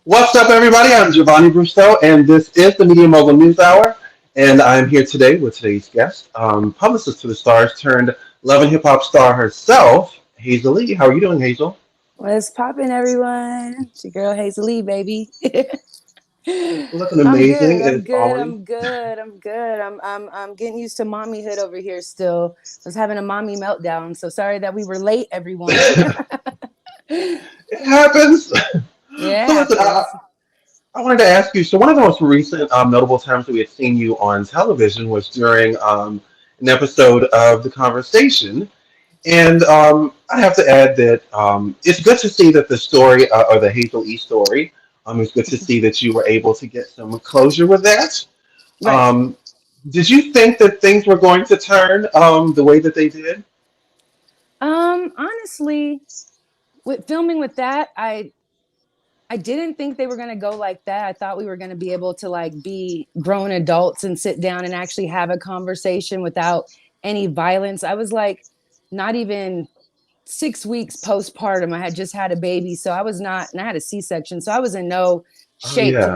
What's up, everybody? I'm Giovanni Brusto, and this is the Media Mogul News Hour. And I'm here today with today's guest, publicist to the stars turned love and hip hop star herself, Hazel Lee. How are you doing, Hazel? What's poppin', everyone? It's your girl Hazel Lee, baby. Looking I'm good. amazing I'm as good. always. I'm good. I'm good. I'm getting used to mommyhood over here. Still, I was having a mommy meltdown. So sorry that we were late, everyone. It happens. Yeah, it So listen, happens. I wanted to ask you. So one of the most recent notable times that we had seen you on television was during an episode of The Conversation. And I have to add that it's good to see that the story, or the Hazel E story, it's good to see that you were able to get some closure with that. Right. Um, did you think that things were going to turn the way that they did? Honestly, with filming with that, I didn't think they were going to go like that. I thought we were going to be able to like be grown adults and sit down and actually have a conversation without any violence. I was like not even 6 weeks postpartum. I had just had a baby, so I was not, and I had a C-section, so I was in no Oh shape yeah,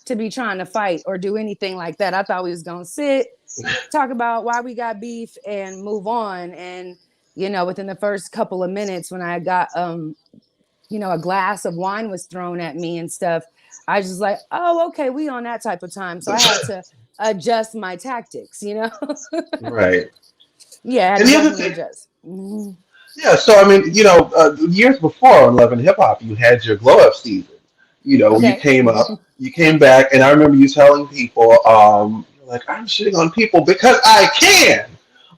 to be trying to fight or do anything like that. I thought we was gonna sit, talk about why we got beef, and move on. And within the first couple of minutes, when I got a glass of wine was thrown at me and stuff, I was just like, oh, okay, we on that type of time. So I had to adjust my tactics. right. Yeah, I had And to the other definitely thing, adjust. Mhm. yeah. So I mean, years before on Love and Hip Hop, you had your glow up season. You Okay. came up, you came back, and I remember you telling people, you're like, I'm shitting on people because I can.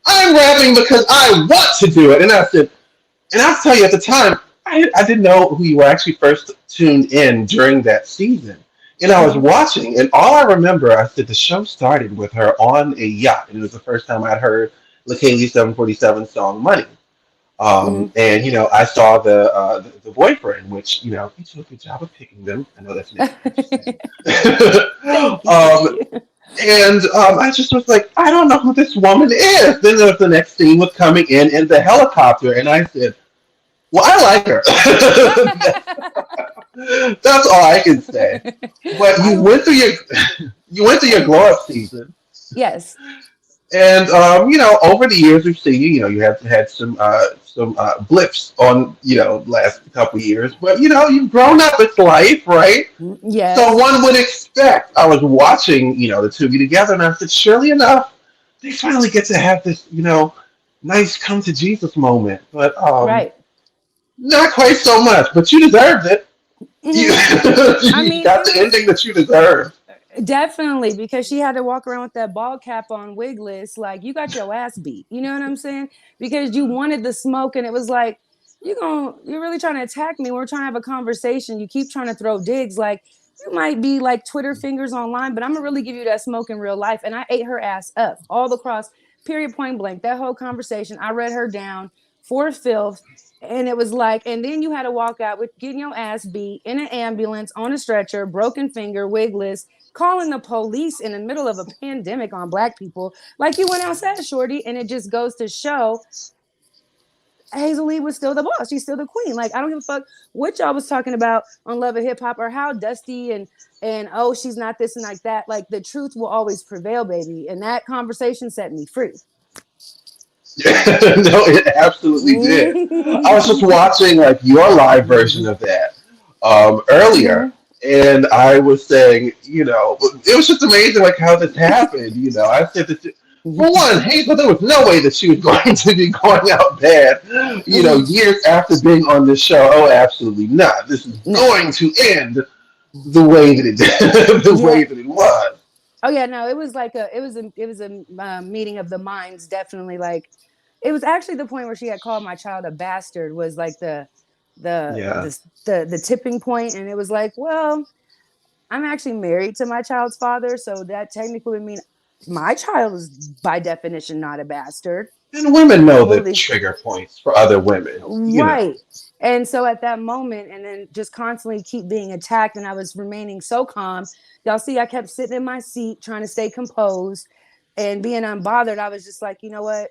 I'm rapping because I want to do it. And I said, and I'll tell you at the time, I didn't know who you were actually first tuned in during that season. And I was Mhm. watching, and all I remember, I said the show started with her on a yacht. And it was the first time I'd heard LaKaylee 747 song Money. Mhm. And I saw the boyfriend, which he did a good job of picking them. I know that's an exaggeration. Thank you. Thank um, you. and I just was like, I don't know who this woman is. Then the next scene was coming in the helicopter, and I said, well, I like her. That's all I can say. But I you went through your glow up season, yes. and over the years we've seen you have had some blips on last couple years, but you've grown up. It's life, right? So Yes. one would expect. I was watching the two of you together, and I said, surely enough, they finally get to have this nice come to Jesus moment, but Right. not quite so much. But you deserved it. You, Hmm. I you mean, got it the was ending that you deserved. definitely because she had to walk around with that ball cap on wigless. Like you got your ass beat. You know what I'm saying? Because you wanted the smoke, and it was like you're really trying to attack me. We're trying to have a conversation. You keep trying to throw digs. Like you might be like Twitter fingers online, but I'm gonna really give you that smoke in real life. And I ate her ass up all across. Period. Point blank. That whole conversation, I read her down for filth. And it was like, and then you had to walk out with getting your ass beat in an ambulance on a stretcher, broken finger, wigless, calling the police in the middle of a pandemic on black people. Like you went outside, shorty, and it just goes to show Hazel Lee was still the boss. She's still the queen. Like I don't give a fuck what y'all was talking about on Love and Hip Hop or how dusty and oh she's not this and like that. Like the truth will always prevail, baby. And that conversation set me free. No, it absolutely did. I was just watching like your live version of that earlier, and I was saying, it was just amazing like how this happened. I said that for one, Hazel, there was no way that she was going to be going out bad. Years after being on this show, oh, absolutely not. This is No. going to end the way that it did, the Yeah. way that it was. Oh yeah, no, it was like a meeting of the minds, definitely. Like it was actually the point where she had called my child a bastard was like the Yeah. the the tipping point, and it was like, well, I'm actually married to my child's father, so that technically would mean my child is by definition not a bastard. And women know the Totally trigger points for other women. right. And so at that moment, and then just constantly keep being attacked, and I was remaining so calm. Y'all see, I kept sitting in my seat trying to stay composed and being unbothered. I was just like, you know what?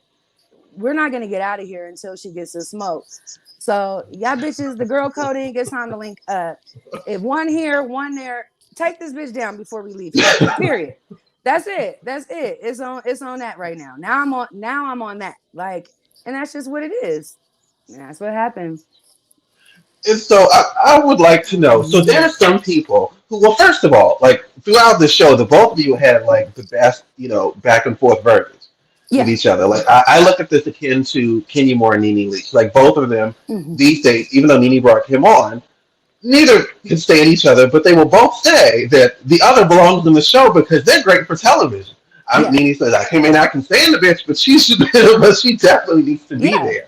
we're not gonna get out of here until she gets the smoke. So y'all bitches, the girl coding, it's time to link up. If one here, one there, take this bitch down before we leave here. Period. That's it. That's it. It's on that right now. Now I'm on that. Like, and that's just what it is. And that's what happened. And so I would like to know. So there are some people who, well, first of all, like throughout the show, the both of you had like the best, back and forth versions with Yeah. each other. Like I look at this akin to Kenya Moore and Nene Leakes. Like both of them Mhm. these days, even though Nene brought him on, neither can stand each other, but they will both say that the other belongs in the show because they're great for television. Yeah. Nene says, I mean, I can stand the bitch, but she should, but she definitely needs to be Yeah. there.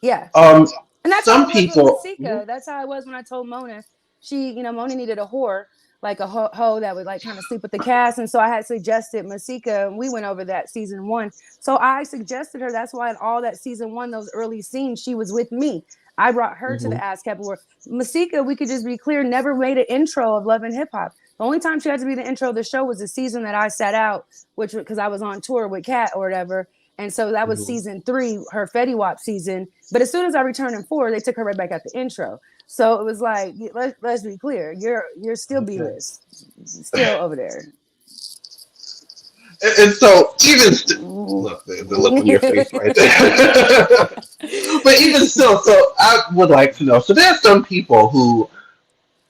Yeah. Um, And that's how some it was with people, Masika. That's how it was when I told Mona. Mona needed a whore, like a hoe that would like kind of sleep with the cast. And so I had suggested Masika, and we went over that season one. So I suggested her. That's why in all that season one, those early scenes, she was with me. I brought her to the Mhm. ASCAP award. Masika, we could just be clear, never made an intro of Love and Hip Hop. The only time she had to be the intro of the show was the season that I sat out, which because I was on tour with Kat or whatever. And so that was Mhm. season three, her Fetty Wap season. But as soon as I returned in four, they took her right back at the intro. So it was like, let's be clear, you're still B Okay. list, still over there. And so even look, the look on your face right there. But even still, so I would like to know. So there are some people who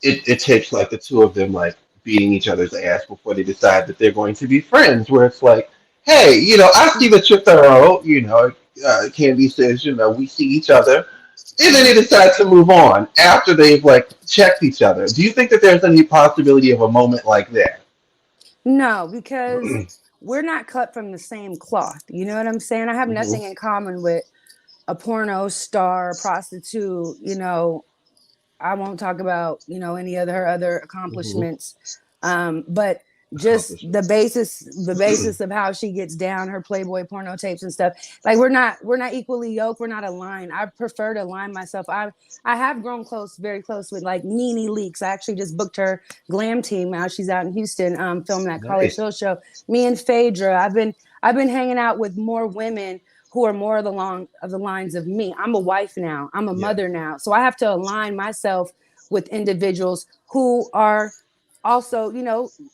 it takes like the two of them like beating each other's ass before they decide that they're going to be friends. Where it's like, hey, I see that you're thorough. Candy says, we see each other, and then they decide to move on after they've like checked each other. Do you think that there's any possibility of a moment like that? No, because we're not cut from the same cloth. You know what I'm saying? I have Hmm. nothing in common with a porno star, prostitute. I won't talk about any other her other Hmm. accomplishments, but just the Accomplishments. basis the basis of how she gets down, her Playboy porno tapes and stuff. Like we're not equally yoked. We're not aligned. I prefer to align myself. I have grown close, very close with like Nene Leakes. I actually just booked her glam team. Now she's out in Houston, filming that College Nice. Hill show. Me and Phaedra. I've been hanging out with more women who are more of the lines of me. I'm a wife now. I'm a Yeah. mother now. So I have to align myself with individuals who are also,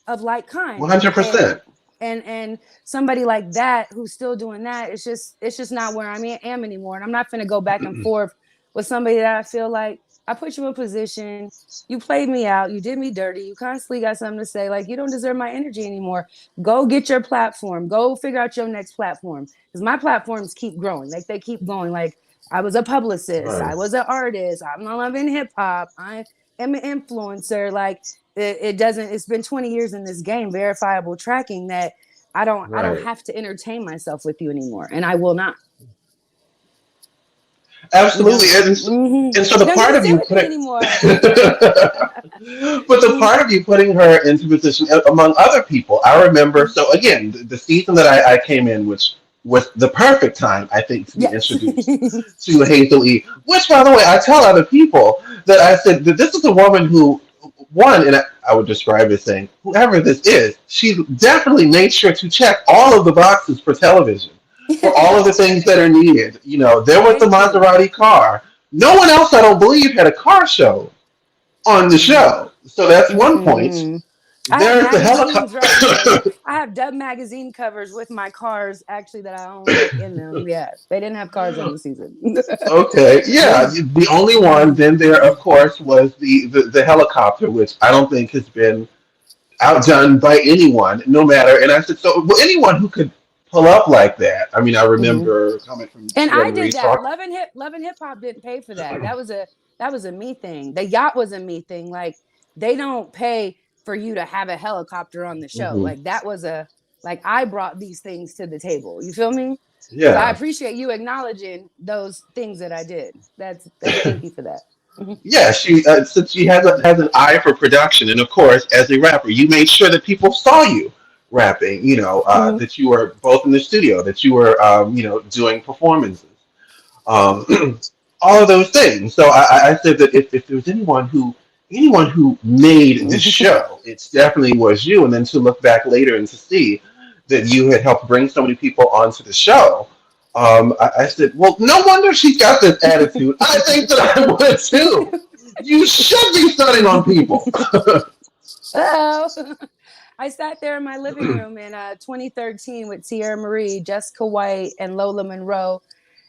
of like One kind. hundred And percent. and somebody like that who's still doing that, it's just not where am anymore. And I'm not gonna go back and forth with somebody that I feel like I put you in position, you played me out, you did me dirty, you constantly got something to say, like you don't deserve my energy anymore. Go get your platform, go figure out your next platform. Because my platforms keep growing, like they keep going. Like I was a publicist, I Right. was an artist, I'm not loving hip hop, I am an influencer. Like it doesn't, it's been 20 years in this game, verifiable tracking, that I don't Right. have to entertain myself with you anymore, and I will not. You know, Absolutely. And so you the don't get part to of sit you with me putting, anymore. but the part of you putting her into position among other people, I remember. So again, the season that I came in, which was the perfect time, I think, to be Yes. introduced to Hazel E. Which, by the way, I tell other people that I said that this is a woman who, one, and I would describe it as saying, whoever this is, she definitely made sure to check all of the boxes for television, for all of the things that are needed. There was the Thank you. Maserati car. No one else, I don't believe, had a car show on the Mm-hmm. show. So that's one point. Mm-hmm. I have There's the magazines right here. helicopter. I have Dub magazine covers with my cars actually that I own, like in them. Yeah, they didn't have cars on the season. Okay, yeah. The only one then there, of course, was the helicopter, which I don't think has been outdone by anyone, no matter. And I said, so well, anyone who could pull up like that. I mean, I Mhm. remember coming from And Tierra I did Marie that. talk. Love and hip hop didn't pay for that. That was a me thing. The yacht was a me thing. Like they don't pay for you to have a helicopter on the show. Hmm. Like that was a like I brought these things to the table. You feel me? So I Yeah, appreciate you acknowledging those things that I did. That's thank you for that. Mhm. yeah. She since she has an eye for production, and of course, as a rapper, you made sure that people saw you rapping. Mhm. That you were both in the studio, that you were doing performances. Um, all of those things. So I said that if there was anyone who made this show, it definitely was you. And then to look back later and to see that you had helped bring so many people onto the show, I said, well, no wonder she's got this attitude. I think that I would too. You should be studying on people. Oh, I sat there in my living room in 2013 with Tierra Marie, Jessica White, and Lola Monroe.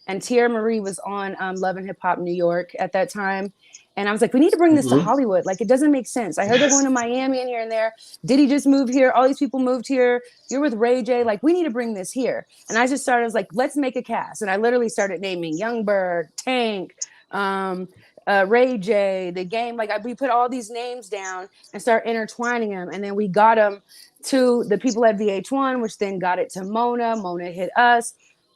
And Tierra Marie was on Love and Hip Hop New York at that time. And I was like, we need to bring this to Hmm. Hollywood. Like, it doesn't make sense. I heard they're going Yes. to Miami and here and there. Did he just move here? All these people moved here. You're with Ray J. Like, we need to bring this here. And I just started, I was like, let's make a cast. And I literally started naming Youngberg, Tank, um, Ray J, the game. Like, we put all these names down and start intertwining them. And then we got them to the people at VH1, which then got it to Mona. Mona hit us,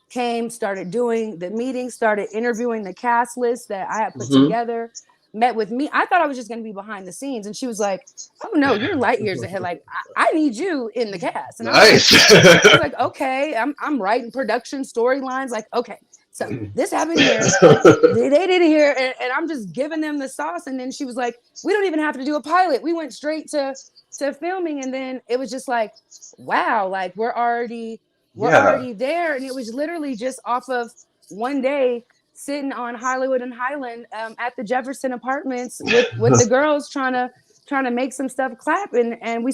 came, started doing the meetings, started interviewing the cast list that I had put Hmm. together, met with me. I thought I was just going to be behind the scenes. And she was like, oh no, you're light years ahead. Like, I need you in the cast. And Nice. I was like, okay, I'm writing production storylines. Like, okay, so this happened here. They did it here. And I'm just giving them the sauce. And then she was like, we don't even have to do a pilot. We went straight to filming. And then it was just like, wow, like we're Yeah. already there. And it was literally just off of one day sitting on Hollywood and Highland at the Jefferson Apartments with the girls trying to make some stuff clap, and we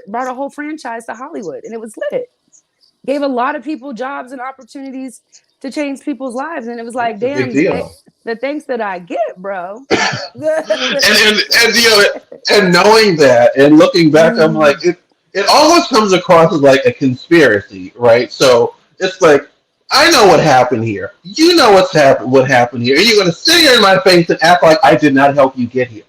brought a whole franchise to Hollywood, and it was lit. Gave a lot of people jobs and opportunities to change people's lives, and it was like, That's a big damn, deal. the things that I get, bro. And you know, and knowing that and looking back, I'm Mm, like, it almost comes across as like a conspiracy, right? So it's like, I know what happened here. You know what happened here. And you're gonna sit here in my face and act like I did not help you get here.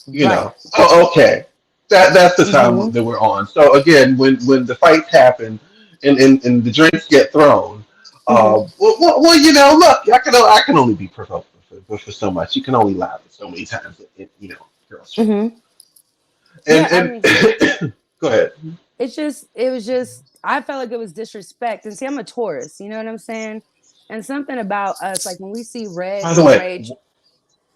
You right. know? Oh, okay. That's the time Mm-hmm. that we're on. So again, when the fights happen and the drinks get thrown, Mm-hmm. well, you know, look, I can only be provoked for so much. You can only laugh at so many times, you know, girls trip. Mm-hmm. Yeah, I And mean, go ahead. it was just, I felt like it was disrespect. And see, I'm a Taurus, you know what I'm saying? And something about us, like when we see red By the and way, rage,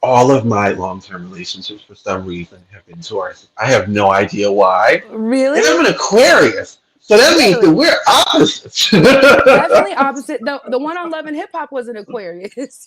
all of my long-term relationships, for some reason, have been Taurus. I have no idea why. really? And I'm an Aquarius, so that means that Really? we're opposites. Definitely opposite. The one on Love and Hip Hop was an Aquarius.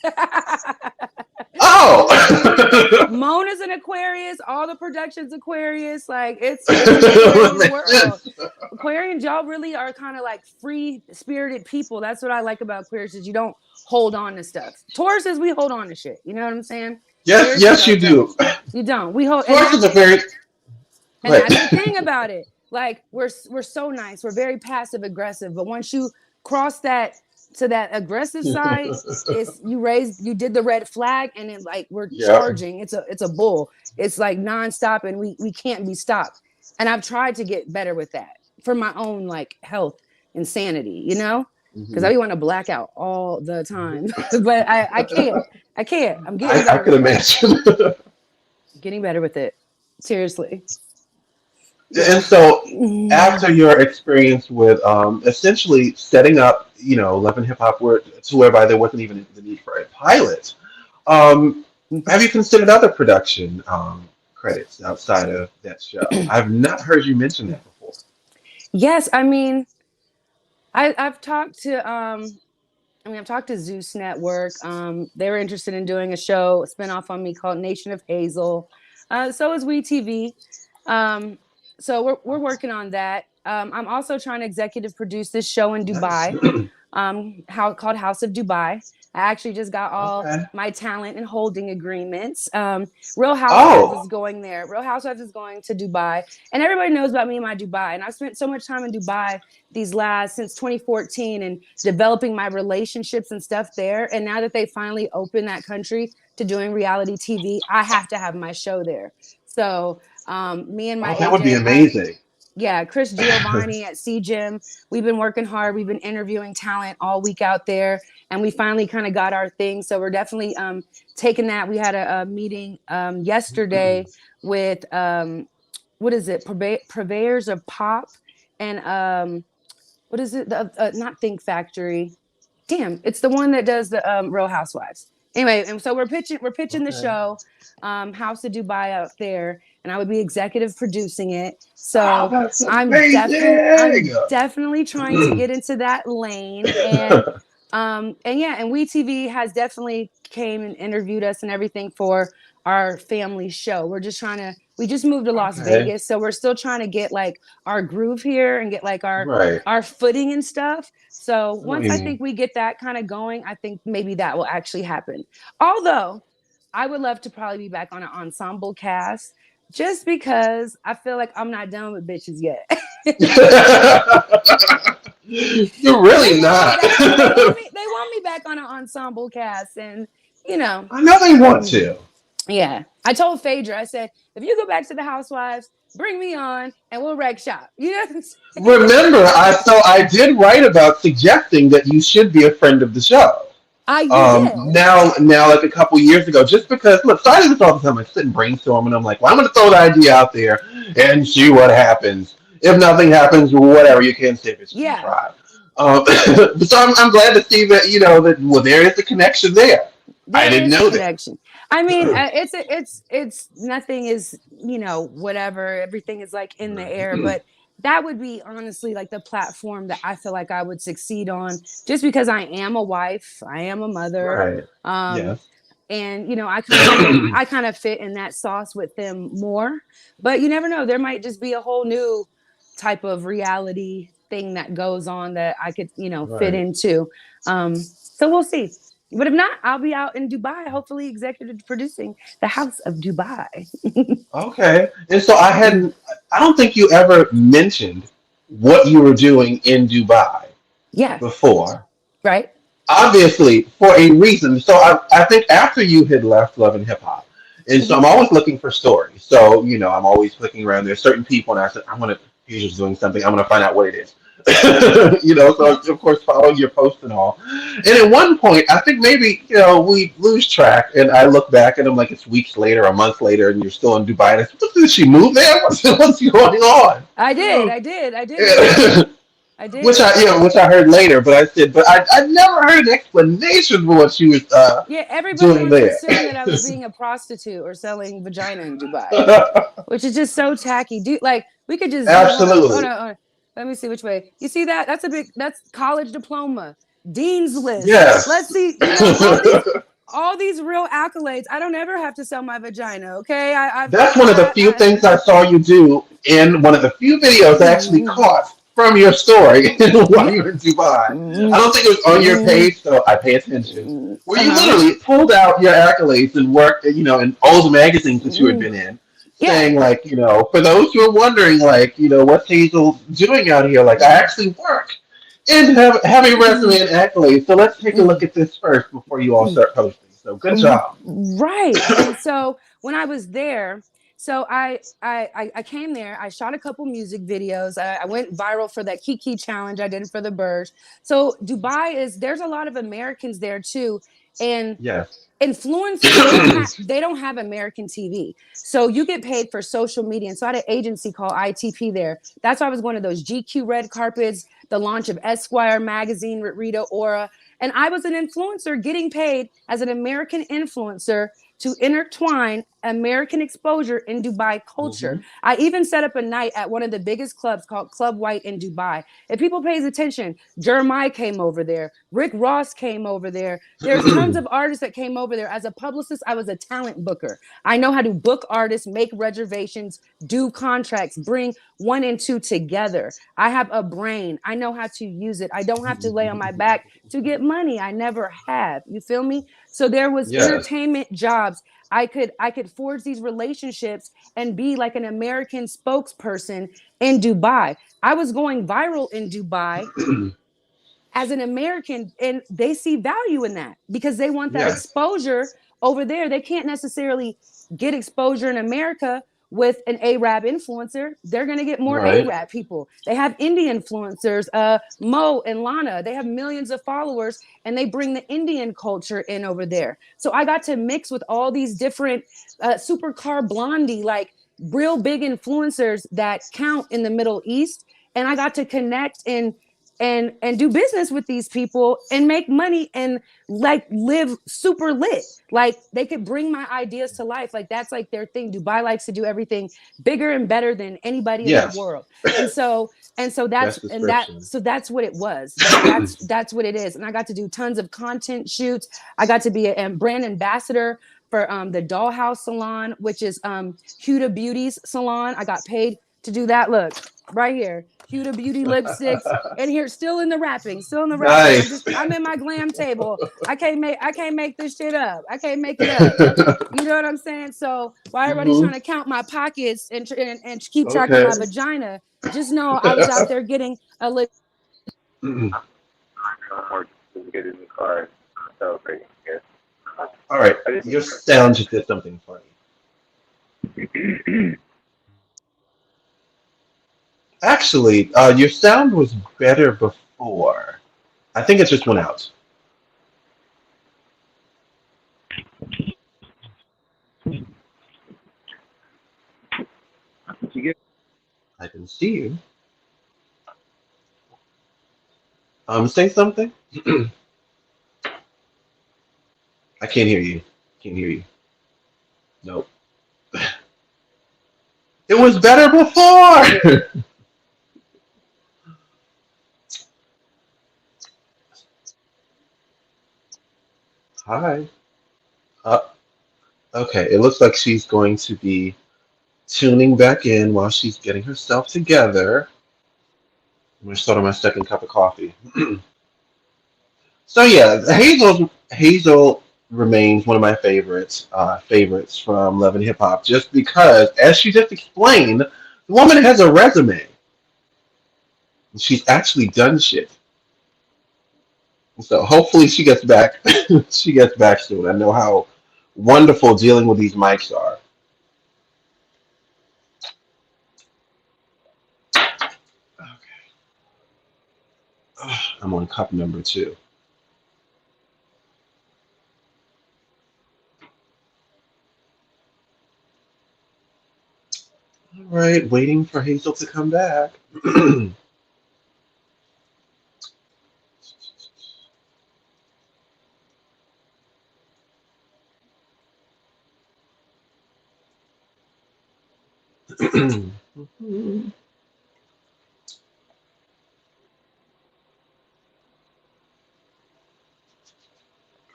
Oh. Mona's an Aquarius. All the productions Aquarius. Like it's an Aquarian Makes world. sense. Aquarians, y'all really are kind of like free spirited people. That's what I like about Aquarius is you don't hold on to stuff. Tauruses, we hold on to shit. You know what I'm saying? Yes, Aquarius, yes, y'all you don't. do. You don't. We hold, Taurus is a very. and Wait. that's the thing about it. Like we're so nice. We're very passive aggressive. But once you cross that to that aggressive side, it's you did the red flag, and then like we're Yeah. charging. It's a bull. It's like nonstop, and we can't be stopped. And I've tried to get better with that for my own like health and sanity, you know, because Hmm. I want to black out all the time, but I can't. I can't. I'm getting I better could with it. imagine. Getting better with it. Seriously. And Yeah. so, after your experience with essentially setting up, you know, Love and Hip Hop, where to whereby there wasn't even the need for a pilot, um, have you considered other production credits outside of that show? I've not heard you mention that before. Yes, I mean, I've talked to I've talked to Zeus Network. They were interested in doing a show, a spinoff on me called Nation of Hazel. So is We TV. Um, so we're working on that. I'm also trying to executive produce this show in Nice. Dubai, how called House of Dubai. I actually just got all Okay. my talent and holding agreements. Real Housewives is Oh, going there. Real Housewives is going to Dubai, and everybody knows about me and my Dubai. And I've spent so much time in Dubai since 2014 and developing my relationships and stuff there. And now that they finally opened that country to doing reality TV, I have to have my show there. So me and my oh, that would be agent, amazing. yeah, Chris Giovanni at CGM. We've been working hard. We've been interviewing talent all week out there, and we finally kind of got our thing. So we're definitely taking that. We had a meeting yesterday with what is it, purveyors of pop, and what is it? Not Think Factory. Damn, it's the one that does the Real Housewives. Anyway, and so we're pitching the Okay. show, House of Dubai out there, and I would be executive producing it. Oh, So that's I'm amazing. definitely trying to get into that lane, and And yeah, and WeTV has definitely came and interviewed us and everything for our family show. We just moved to Las Okay. Vegas, so we're still trying to get like our groove here and get like Right. our footing and stuff. So I know what once you I mean. think we get that kind of going, I think maybe that will actually happen. Although I would love to probably be back on an ensemble cast just because I feel like I'm not done with bitches yet. You're They really want me not. back. They want me back on an ensemble cast, and you know, I know they want mm, to. yeah. I told Phaedra, I said, if you go back to the Housewives, bring me on, and we'll wreck shop. You know what I'm saying? Remember, I did write about suggesting that you should be a friend of the show. You did. Now, like a couple years ago, just because look, so I do this all the time. I sit and brainstorm, and I'm like, well, I'm going to throw the idea out there and see what happens. If nothing happens, whatever, you can't say it's you Yeah, try. So I'm glad to see that that well, there is a connection there. I there didn't is a know that. connection. I mean, it's nothing is whatever. Everything is like in the air, but that would be honestly like the platform that I feel like I would succeed on, just because I am a wife, I am a mother, Right. um, Yes. and I kind of fit in that sauce with them more. But you never know, there might just be a whole new type of reality thing that goes on that I could fit Right. into. So we'll see. But if not, I'll be out in Dubai, hopefully executive producing the House of Dubai. Okay. And so I hadn't. I don't think you ever mentioned what you were doing in Dubai Yeah, before. right. Obviously for a reason. So I think after you had left Love and Hip Hop, and so Hmm. I'm always looking for stories. So I'm always clicking around. There's certain people, and I said I want to. He's just doing something. I want to find out what it is. So Yeah. of course following your post and all. And at one point, I think maybe we lose track, and I look back and I'm like, it's weeks later, a month later, and you're still in Dubai. And I said, did she move there? What's going on? I did. I did move. I Which did. which I heard later, but I said, but I never heard an explanation for what she was Yeah, everybody doing wants to there. assume that I was being a prostitute or selling vagina in Dubai, which is just so tacky. Dude, like we could just zoom. Hold on, hold Absolutely, on, hold on. Let me see which way. You see that? That's college diploma, dean's list. Let's yes. see. All these real accolades. I don't ever have to sell my vagina. Okay, That's one of the few things I saw you do in one of the few videos I actually caught from your story while yeah. you were in Dubai. I don't think it was on your page, so I pay attention. Where you Uh-huh. literally pulled out your accolades and worked, in all the magazines that you had been in, Yeah. saying like, for those who are wondering, like, what's Hazel doing out here? Like, I actually work and have a resume and accolades. So let's take a look at this first before you all start posting. So good job. Right. And so when I was there, so I came there. I shot a couple music videos. I went viral for that Kiki challenge I did for the Burj. So there's a lot of Americans there too, and Yes. influencers they don't have American TV, so you get paid for social media. And so I had an agency called ITP there. That's why I was going to those GQ red carpets, the launch of Esquire magazine with Rita Ora, and I was an influencer getting paid as an American influencer to intertwine American exposure in Dubai culture. Hmm. I even set up a night at one of the biggest clubs called Club White in Dubai. If people pays attention, Jeremiah came over there, Rick Ross came over there. There's tons of artists that came over there. As a publicist, I was a talent booker. I know how to book artists, make reservations, do contracts, bring one and two together. I have a brain. I know how to use it. I don't have to lay on my back to get money. I never have. You feel me? So there was Yes. entertainment jobs. I could forge these relationships and be like an American spokesperson in Dubai. I was going viral in Dubai as an American, and they see value in that because they want that Yes. exposure over there. They can't necessarily get exposure in America with an Arab influencer. They're going to get more Right. Arab people. They have Indian influencers, Mo and Lana. They have millions of followers, and they bring the Indian culture in over there. So I got to mix with all these different supercar blondie, like real big influencers that count in the Middle East, and I got to connect and and do business with these people and make money and like live super lit. Like they could bring my ideas to life. Like that's like their thing. Dubai likes to do everything bigger and better than anybody in the Yes. world. And so that's Best description. that's what it was. That's what it is. And I got to do tons of content shoots. I got to be a brand ambassador for the Dollhouse Salon, which is Huda Beauty's salon. I got paid to do that. Look, right here, Huda Beauty lipsticks, and here, still in the wrapping, still in the wrapping. Nice. I'm in my glam table. I can't make this shit up. I can't make it up. You know what I'm saying? So while everybody's trying to count my pockets and keep track of Okay. my vagina, just know I was out there getting a lick. Get in the car, celebrating. Yes. All right. Your sound just did something funny. Actually, your sound was better before. I think it just went out. You get I can see you. Say something. I can't hear you. Can't hear you. Nope. It was better before. Hi. Uh, okay. It looks like she's going to be tuning back in while she's getting herself together. I'm gonna start on my second cup of coffee. So yeah, Hazel remains one of my favorites from Love and Hip Hop, just because, as she just explained, the woman has a resume. She's actually done shit. So hopefully she gets back. She gets back soon. I know how wonderful dealing with these mics are. Okay. I'm on cup number two. All right, waiting for Hazel to come back.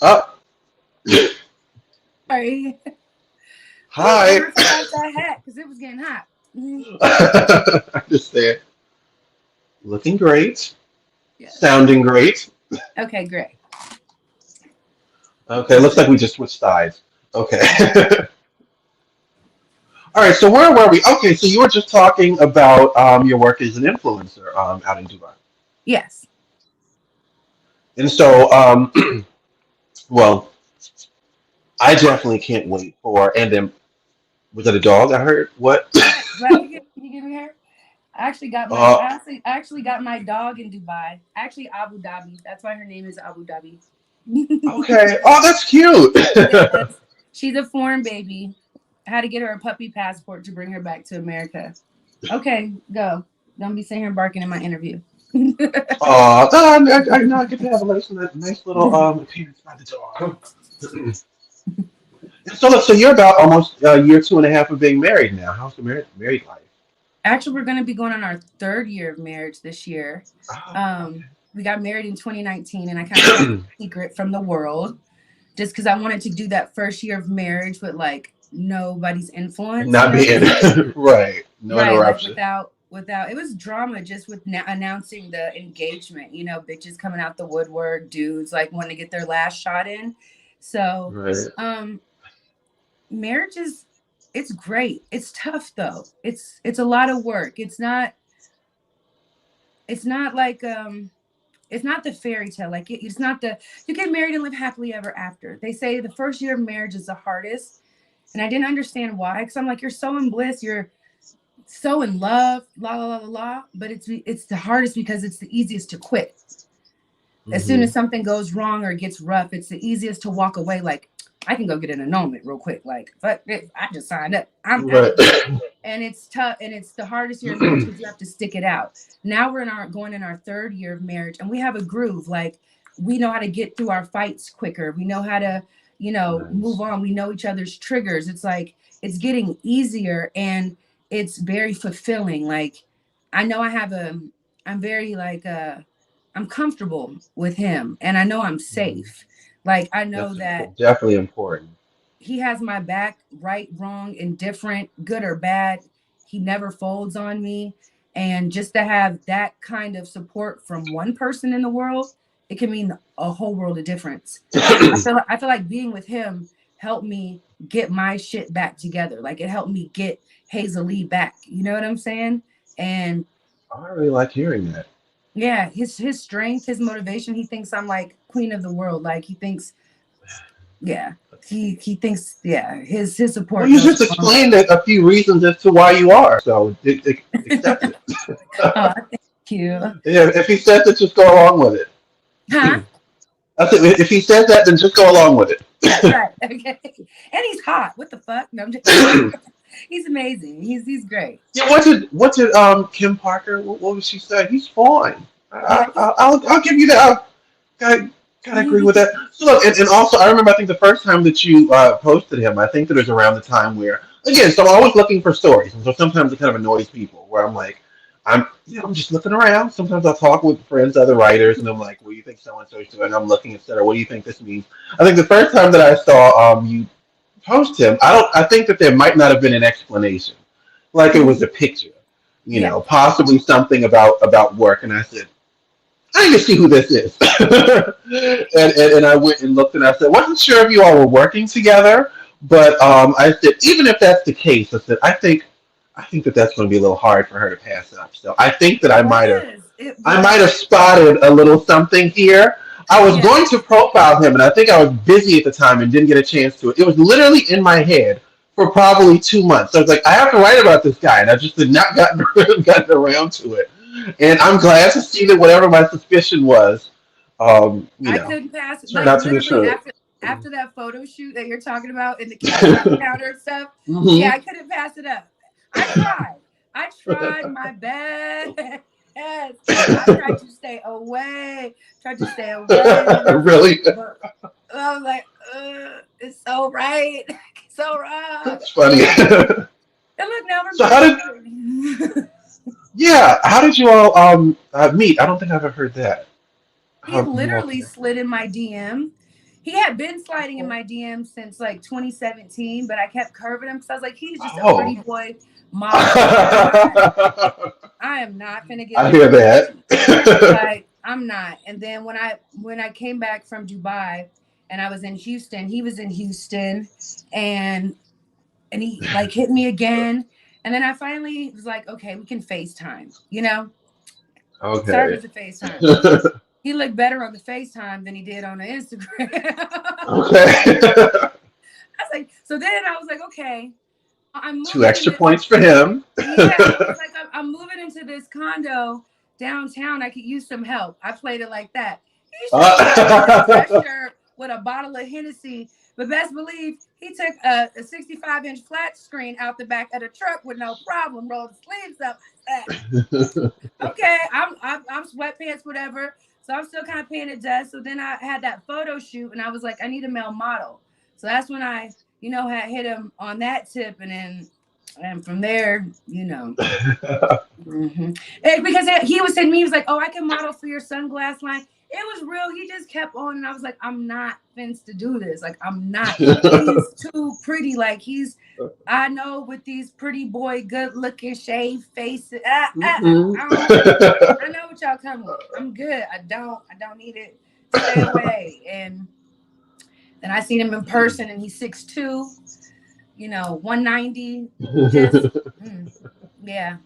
Oh, Sorry. hi. I forgot that hat because it was getting hot. I understand. Looking great. Yeah. Sounding great. Okay, great. Okay, looks like we just switched sides. Okay. All right, so where were we? Okay, so you were just talking about your work as an influencer out in Dubai. Yes. And so, well, I definitely can't wait for, and then, was that a dog I heard? What? Can you give me her? Uh, I actually got my dog in Dubai. Actually, Abu Dhabi. That's why her name is Abu Dhabi. okay. Oh, that's cute. Yes. She's a foreign baby. I had to get her a puppy passport to bring her back to America. Okay, go. Don't be sitting here barking in my interview. Oh, I know I get to have a nice little appearance by the dog. So look, so you're about almost a year, 2.5 of being married now. How's the married life? Actually, we're going to be going on our third year of marriage this year. Oh, We got married in 2019, and I kind of kept a secret from the world just because I wanted to do that first year of marriage with like nobody's influence. not being right, no Right, like interruption. without it was drama just with announcing the engagement. You know, bitches coming out the woodwork, dudes like wanting to get their last shot in. So, Right. marriage is it's great. It's tough though. It's a lot of work. It's not like it's not the fairy tale. Like it's not the you get married and live happily ever after. They say the first year of marriage is the hardest, and I didn't understand why. Because I'm like, you're so in bliss, you're so in love, la la la la la. But it's the hardest because it's the easiest to quit. As soon Hmm. as something goes wrong or gets rough, it's the easiest to walk away. Like I can go get an annulment real quick. Like, fuck this. I just signed up. I'm out Right. of here. And it's tough, and it's the hardest year of marriage because you have to stick it out. Now we're in our going in our third year of marriage, and we have a groove. Like, we know how to get through our fights quicker. We know how to, move Nice. on. We know each other's triggers. It's like it's getting easier, and it's very fulfilling. Like, I know I'm very like I'm comfortable with him, and I know I'm Mhm. safe. Like, I know That's that definitely important. he has my back, right, wrong, indifferent, good or bad. He never folds on me. And just to have that kind of support from one person in the world, it can mean a whole world of difference. And I feel like being with him helped me get my shit back together. Like, it helped me get Hazel Lee back. You know what I'm saying? And I really like hearing that. yeah, his strength, his motivation, he thinks I'm like queen of the world. Like, he thinks, yeah, he thinks, yeah, his Well, support you goes just a long way. explained a few reasons as to why you are, so accept it. Oh, thank you. Yeah, if he says it, just go along with Huh? it. I said, if he says that, then just go along with Right. Okay. And he's hot. What the fuck? No, I'm just kidding. it. He's amazing. He's great. Yeah, what did Kim Parker? What did she say? He's fine. Yeah, I'll give you that. Gotta agree with that. So look, and also I remember I think the first time that you posted him, I think that it was around the time where again, so I'm always looking for stories, and so sometimes it kind of annoys people where I'm like, I'm just looking around. Sometimes I'll talk with friends, other writers, and I'm like, what do you think so and so is doing? I'm looking, etc. What do you think this means? I think the first time that I saw you post him, I think that there might not have been an explanation, like it was a picture, yeah. possibly something about work, and I said, I need to see who this is. And I went and looked and I said, wasn't sure if you all were working together, but I said, even if that's the case, I said, I think that that's going to be a little hard for her to pass up. So I think that It was. It I might have was. spotted a little something here. I was Yeah. going to profile him, and I think I was busy at the time and didn't get a chance to. It was literally in my head for probably 2 months. So I was like, I have to write about this guy, and I just had not gotten around to it. And I'm glad to see that whatever my suspicion was, um, you I know, couldn't pass it. turned Like, out to be literally true. after that photo shoot that you're talking about in the cash counter and stuff. Yeah, Hmm. I couldn't pass it up. I tried. I tried my best. I tried to stay away. Tried to stay away. Really, But I was like, it's so right. It's so wrong. that's funny. And look, now we're So how did married. yeah? How did you all meet? I don't think I've ever heard that. He How you all literally connected? slid in my DM. He had been sliding in my DM since like 2017, but I kept curving him because I was like, he's just a pretty Oh. boy model. I am not gonna get I with hear this. that. Like, I'm not. And then when I came back from Dubai and I was in Houston, he was in Houston, and he like hit me again. And then I finally was like, okay, we can FaceTime, Okay. started to FaceTime. He looked better on the FaceTime than he did on the Instagram. Okay. I was like, so then I was like, okay, I'm Two moving in extra this. points for him. Yeah, I was like, I'm moving into this condo downtown. I could use some help. I played it like that. He showed up in a dress shirt with a bottle of Hennessy. But best believe he took a 65-inch flat screen out the back of the truck with no problem, rolled the sleeves up. Okay, I'm sweatpants, whatever. So I'm still kind of paying it dust. So then I had that photo shoot, and I was like, I need a male model. So that's when I, had hit him on that tip, and from there, because he was saying to me, he was like, "Oh, I can model for your sunglass line." It was real. He just kept on, and I was like, "I'm not fenced to do this. Like, I'm not. He's too pretty. Like, I know with these pretty boy, good looking, shaved faces. Mhm. I know what y'all come with. I'm good. I don't need it. Stay away." And then I seen him in person, and he's 6'2", 190. Just yeah.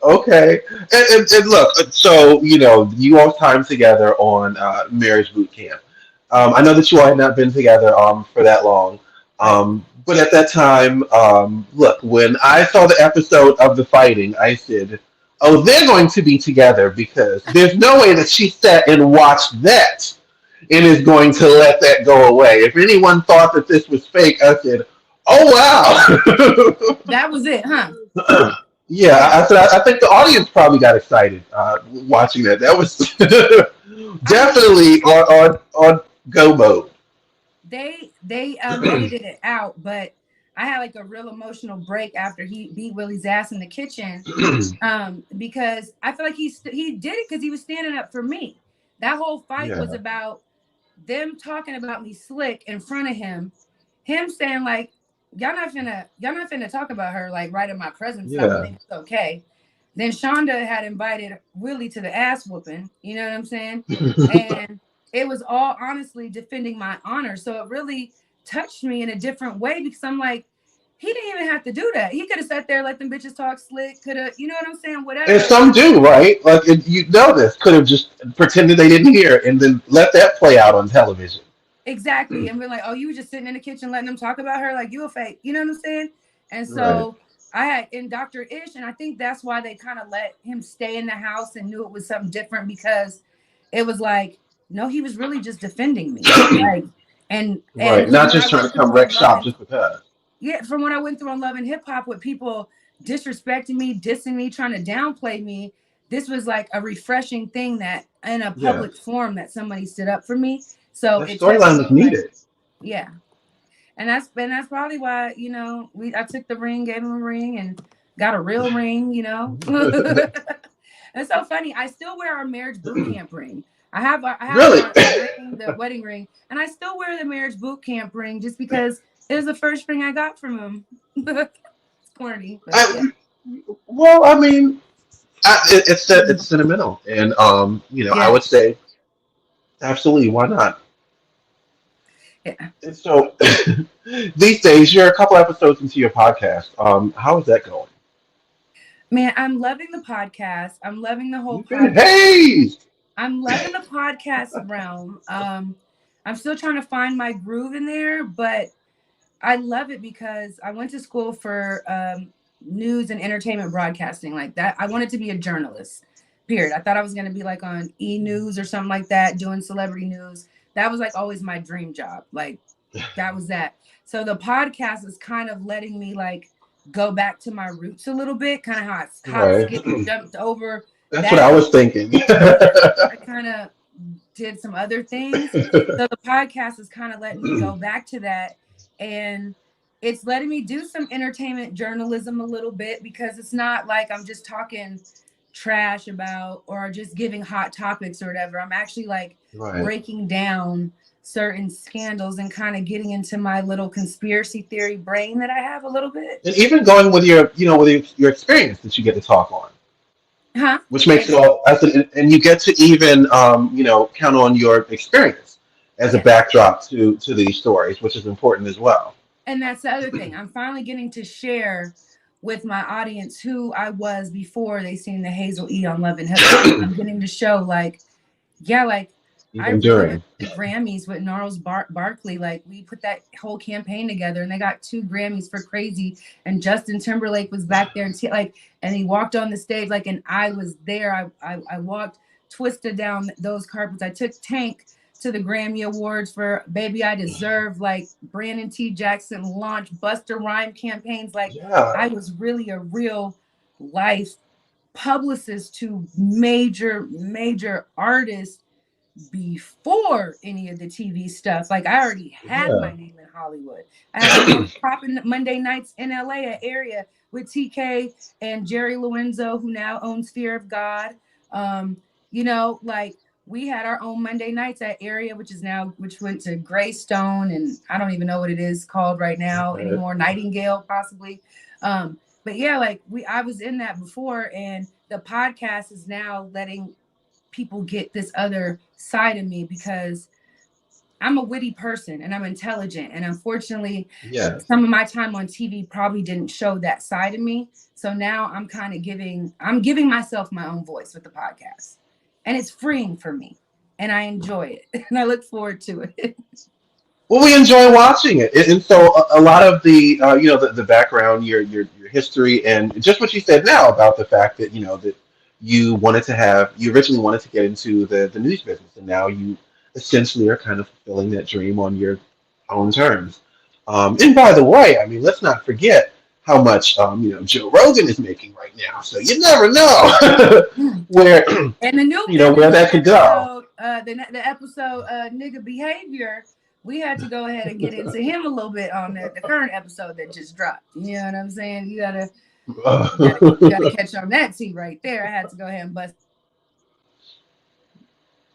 Okay. And look, so, you all time together on Marriage Boot Camp. I know that you all had not been together for that long. Right. But at that time, look, when I saw the episode of the fighting, I said, oh, they're going to be together because there's no way that she sat and watched that and is going to let that go away. If anyone thought that this was fake, I said, "Oh wow." That was it, huh? Yeah, Yeah. I said I think the audience probably got excited watching that. That was I mean, definitely on go mode. they edited it out, but I had like a real emotional break after he beat Willie's ass in the kitchen, because I feel like he did it because he was standing up for me. That whole fight was Yeah, about them talking about me slick in front of him saying like, y'all not finna talk about her like right in my presence, so I'm gonna yeah. think it's okay. Then Shonda had invited Willie to the ass whooping, you know what I'm saying? And it was all honestly defending my honor. So it really touched me in a different way because I'm like, he didn't even have to do that. He could have sat there, let them bitches talk slick, could have, you know what I'm saying? And Whatever. some do, right? Like you know this could have just pretended they didn't hear and then let that play out on television. Exactly. And we're like, oh, you were just sitting in the kitchen letting them talk about her like you a fake. You know what I'm saying? And Right. so I had in Dr. Ish, and I think that's why they kind of let him stay in the house and knew it was something different because it was like, no, he was really just defending me. Like, and Right. from Not what I just trying to went come through wreck on Love shop and just because. yeah, from what I went through on Love and Hip Hop with people disrespecting me, dissing me, trying to downplay me, this was like a refreshing thing that in a public Yes. forum that somebody stood up for me. So That it touched storyline was me like, needed. yeah. And that's probably why, I took the ring, gave him a ring and got a real ring. It's so funny. I still wear our marriage boot camp ring. I have Really? our ring, the wedding ring, and I still wear the marriage boot camp ring just because it was the first ring I got from him. It's corny, but yeah. I, well, I mean, it's sentimental, and I Yeah. would say absolutely, why not? Yeah. And so these days, you're a couple episodes into your podcast. How is that going? Man, I'm loving the podcast. I'm loving the whole You've been podcast. hazed. I'm loving the podcast realm. I'm still trying to find my groove in there, but I love it because I went to school for news and entertainment broadcasting like that. I wanted to be a journalist, period. I thought I was going to be like on E News or something like that, doing celebrity news. That was like always my dream job. Like that was that. So the podcast is kind of letting me like go back to my roots a little bit, kind of how I hop, Right. skip, jumped over That's what I that. was thinking. Yeah, I kind of did some other things. So the podcast is kind of letting me go back to that. And it's letting me do some entertainment journalism a little bit because it's not like I'm just talking trash about or just giving hot topics or whatever. I'm actually like Right. breaking down certain scandals and kind of getting into my little conspiracy theory brain that I have a little bit. And even going with your experience that you get to talk on, Huh? which makes it all. And you get to even count on your experience as a Yeah. backdrop to these stories, which is important as well. And that's the other thing. I'm finally getting to share with my audience who I was before they seen the Hazel E on Love and Hip Hop. I'm getting to show like, yeah, like I Even really went during. to the Grammys with Gnarls Barkley. Like we put that whole campaign together, and they got 2 Grammys for Crazy. And Justin Timberlake was back there, and and he walked on the stage like, and I was there. I walked twisted down those carpets. I took Tank to the Grammy Awards for Baby I Deserve. Like Brandon T. Jackson launched Buster Rhyme campaigns. Like Yeah. I was really a real life publicist to major artists before any of the TV stuff. Like I already had Yeah. my name in Hollywood. I had been on popping Monday nights in LA, an area with TK and Jerry Lorenzo, who now owns Fear of God. Um, like we had our own Monday nights at area, which went to Greystone, and I don't even know what it is called right now Right. anymore. Nightingale, possibly. But yeah, like I was in that before, and the podcast is now letting people get this other side of me because I'm a witty person and I'm intelligent. And unfortunately, Yes. some of my time on TV probably didn't show that side of me. So now I'm giving myself my own voice with the podcast. And it's freeing for me. And I enjoy it. And I look forward to it. Well, we enjoy watching it, and so a lot of the the background, your history, and just what you said now about the fact that you originally wanted to get into the news business, and now you essentially are kind of fulfilling that dream on your own terms. And by the way, I mean, let's not forget how much Joe Rogan is making right now. So you never know where And the new where that could go. episode, the episode nigga behavior, we had to go ahead and get into him a little bit on the current episode that just dropped. You know what I'm saying? You gotta catch on that tea right there. I had to go ahead and bust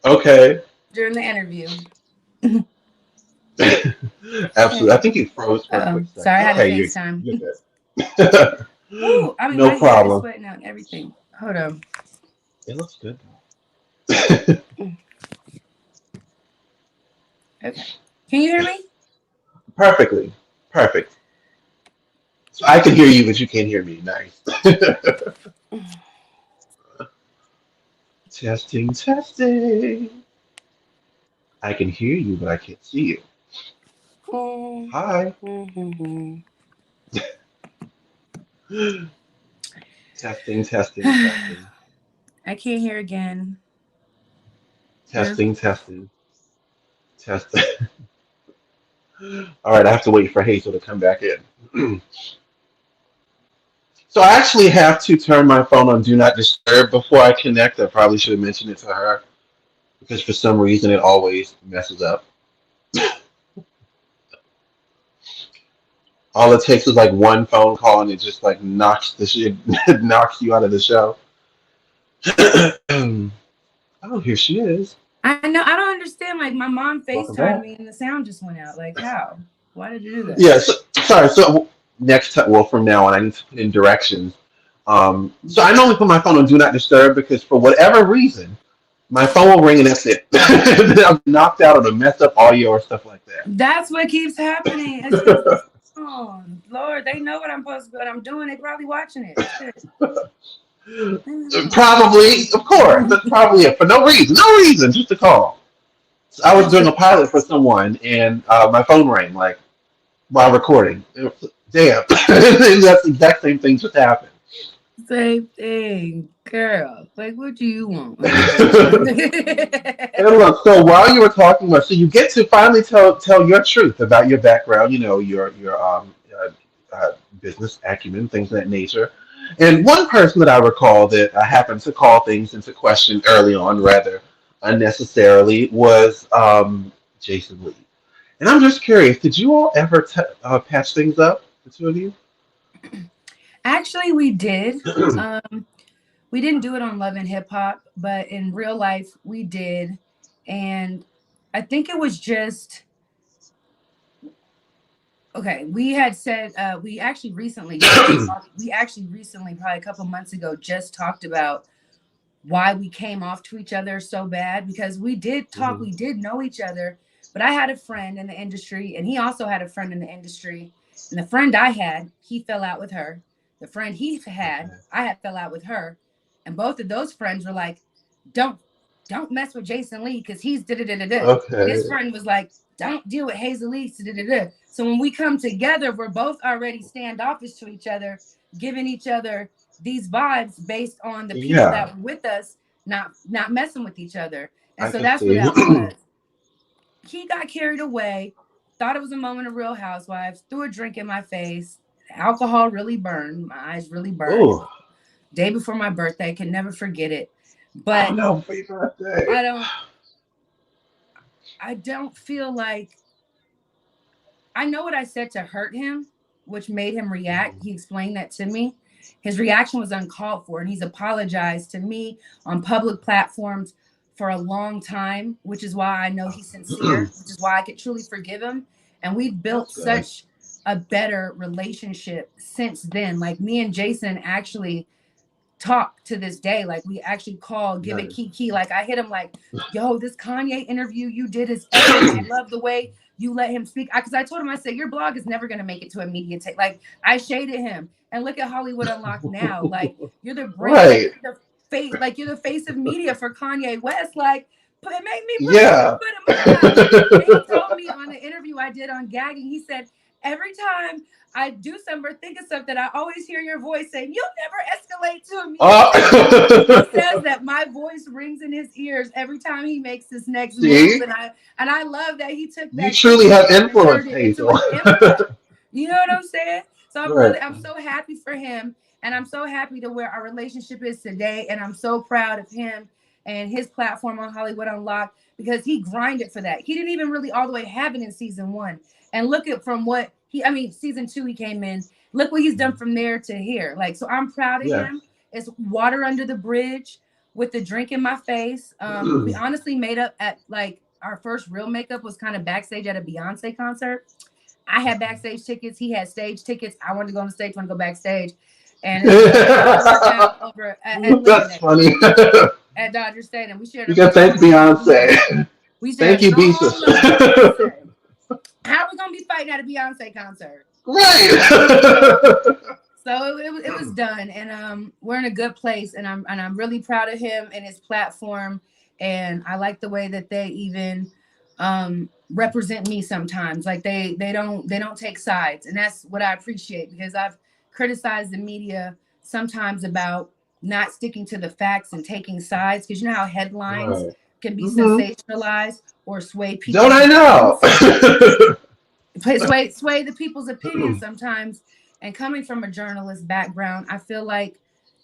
Okay. during the interview. Absolutely. I think you froze for a quick Sorry, I second. had to Okay, FaceTime. you're good. Ooh, I mean, my No hair is problem. sweating out and everything. Hold on. It looks good. Okay. Can you hear me? Perfectly. Perfect. So I can hear you, but you can't hear me. Nice. Testing, testing. I can hear you, but I can't see you. Hi. Testing, testing, testing. I can't hear again. Testing, testing, testing. All right, I have to wait for Hazel to come back in. So I actually have to turn my phone on Do Not Disturb before I connect. I probably should have mentioned it to her because for some reason it always messes up. All it takes is like one phone call and it just like knocks the shit, knocks you out of the show. Oh, here she is. I know. I don't understand. Like my mom Welcome FaceTimed back. me and the sound just went out. Like how? Why did you do that? Yeah, so, sorry. So next time, well, from now on, I need to put in directions. So I normally put my phone on Do Not Disturb because for whatever reason, my phone will ring and that's it. I'm knocked out or mess up audio or stuff like that. That's what keeps happening. It's just, oh Lord, they know what I'm supposed to, what I'm doing. They probably watching it. Probably, of course. That's probably it. For no reason. No reason, just a call. So I was doing a pilot for someone and my phone rang like while recording. Damn. That's the exact same thing just happened. Same thing, girl. Like, what do you want? And look, so while you were talking about, so you get to finally tell your truth about your background, your business acumen, things of that nature. And one person that I recall that I happened to call things into question early on, rather unnecessarily, was Jason Lee. And I'm just curious, did you all ever patch things up, the two of you? Actually, we did. We didn't do it on Love and Hip Hop, but in real life, we did. And I think it was just okay. We had said we actually recently, probably a couple months ago, just talked about why we came off to each other so bad because we did talk, Mhm. we did know each other, but I had a friend in the industry and he also had a friend in the industry. And the friend I had, he fell out with her. The friend he had, Okay. I had fell out with her. And both of those friends were like, don't don't mess with Jason Lee because he's da da da da da. His Okay. friend was like, don't deal with Hazel Lee. Da, da, da. So when we come together, we're both already standoffish to each other, giving each other these vibes based on the people Yeah, that were with us, not messing with each other. And I so can that's what see. that was. He got carried away, thought it was a moment of Real Housewives, threw a drink in my face. Alcohol really burned. My eyes really burned. Oh, Day before my birthday, can never forget it. oh But no, for your birthday. I don't I don't feel like I know what I said to hurt him, which made him react. Mhm. He explained that to me. His reaction was uncalled for, and he's apologized to me on public platforms for a long time, which is why I know he's sincere, which is why I could truly forgive him. And we've built That's good. such a better relationship since then. Like me and Jason actually talk to this day. Like we actually call, give it Nice. key. Like I hit him like, yo, this Kanye interview you did is epic. I love the way you let him speak. Because I told him, I said, your blog is never gonna make it to a media take. Like I shaded him. And look at Hollywood Unlocked now. Like you're the brand, like Right. you're the face, like you're the face of media for Kanye West. Like it made me Yeah. put him up. Like and he told me on the interview I did on gagging, he said, every time I do something or think of something, I always hear your voice saying, "You'll never escalate to immediate." He says that my voice rings in his ears every time he makes this next move, See, and I love that he took you that truly have criticism and influence, turned it into Hazel. an input. You know what I'm saying? So Right. I'm so happy for him, and I'm so happy to where our relationship is today, and I'm so proud of him and his platform on Hollywood Unlocked because he grinded for that. He didn't even really all the way have it in season one, and look at from what I mean, season two he came in. Look what he's done from there to here. Like, so I'm proud of Yeah. him. It's water under the bridge with the drink in my face. We honestly made up at like our first real makeup was kind of backstage at a Beyonce concert. I had backstage tickets. He had stage tickets. I wanted to go on the stage, want to go backstage. And it worked out over at Labor That's Day funny. at Dodger Stadium. We shared You a got room thank with Beyonce. Beyonce. We shared Thank a you, Beezus. whole room with Beyonce. How are we gonna be fighting at a Beyonce concert? Right. So it was done, and we're in a good place, and I'm really proud of him and his platform, and I like the way that they even represent me sometimes. Like they don't take sides, and that's what I appreciate because I've criticized the media sometimes about not sticking to the facts and taking sides because you know how headlines Right. can be Hmm. sensationalized or sway Don't people's I know? opinions sway the people's opinions sometimes. And coming from a journalist background, I feel like,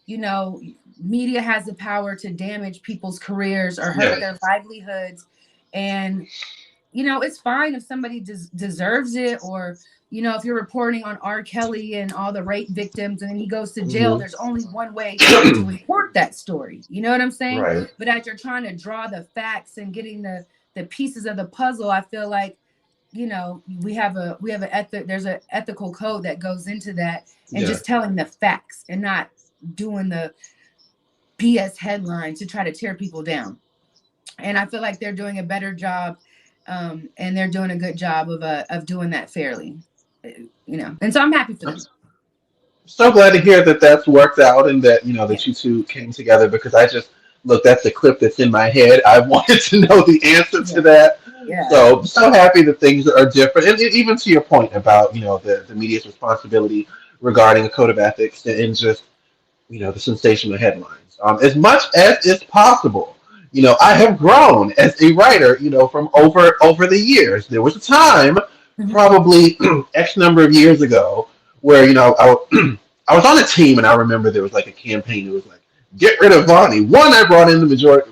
you know, media has the power to damage people's careers or hurt Yes. their livelihoods. And you know, it's fine if somebody deserves it, or you know, if you're reporting on R. Kelly and all the rape victims and then he goes to jail, Hmm. there's only one way to report that story. You know what I'm saying? Right. But as you're trying to draw the facts and getting the pieces of the puzzle, I feel like, you know, we have an ethic, there's an ethical code that goes into that, and Yeah. just telling the facts and not doing the BS headlines to try to tear people down. And I feel like they're doing a better job, and they're doing a good job of doing that fairly, you know. And so I'm happy for I'm them. so glad to hear that that's worked out and that Yeah, that you two came together because I just look that's the clip that's in my head. I wanted to know the answer to yeah, that. yeah, So happy that things are different and even to your point about the media's responsibility regarding a code of ethics and just the sensational headlines. As much as is possible, I have grown as a writer, from over the years. There was a time, mhm, probably X number of years ago, where I was on a team, and I remember there was like a campaign. It was like get rid of Vonnie. One, I brought in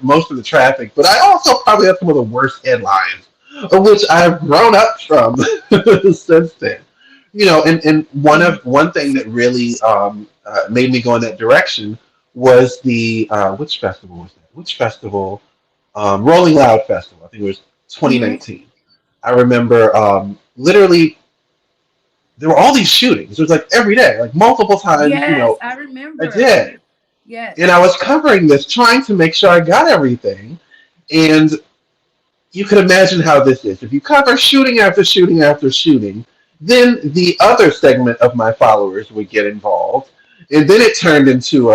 most of the traffic, but I also probably had some of the worst headlines, of which I've grown up from since then. And mhm. one thing that really made me go in that direction was the which festival was that? Which festival? Rolling Loud Festival. I think it was Mhm. 2019. I remember literally there were all these shootings. It was like every day, like multiple times, Yes, I a remember. day. And Yes. I was covering this, trying to make sure I got everything. And you can imagine how this is. If you cover shooting after shooting after shooting, then the other segment of my followers would get involved. And then it turned into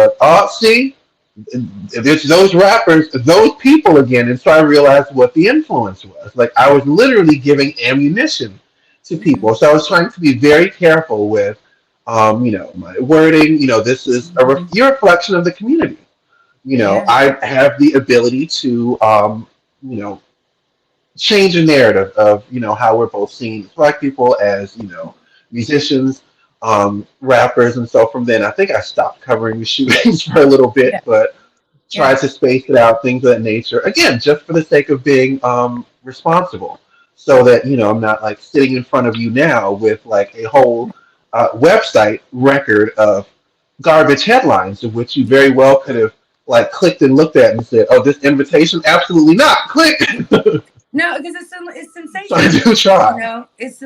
see, it's those rappers, those people again. And so I realized what the influence was. Like I was literally giving ammunition to Mhm. people. So I was trying to be very careful with, my wording. This is Mhm. your reflection of the community. Yeah. I have the ability to, you know, change a narrative of how we're both seen as black people as musicians, rappers, and so from then I think I stopped covering the shootings for a little bit, Yeah. but Yeah. tried to space it out, things of that nature. Again, just for the sake of being responsible, so that I'm not like sitting in front of you now with like a whole website record of garbage headlines, of which you very Yeah. well could have like clicked and looked at and said, "Oh, this invitation, absolutely not." Click. No, because it's So I do sensationalism. You try. know, it's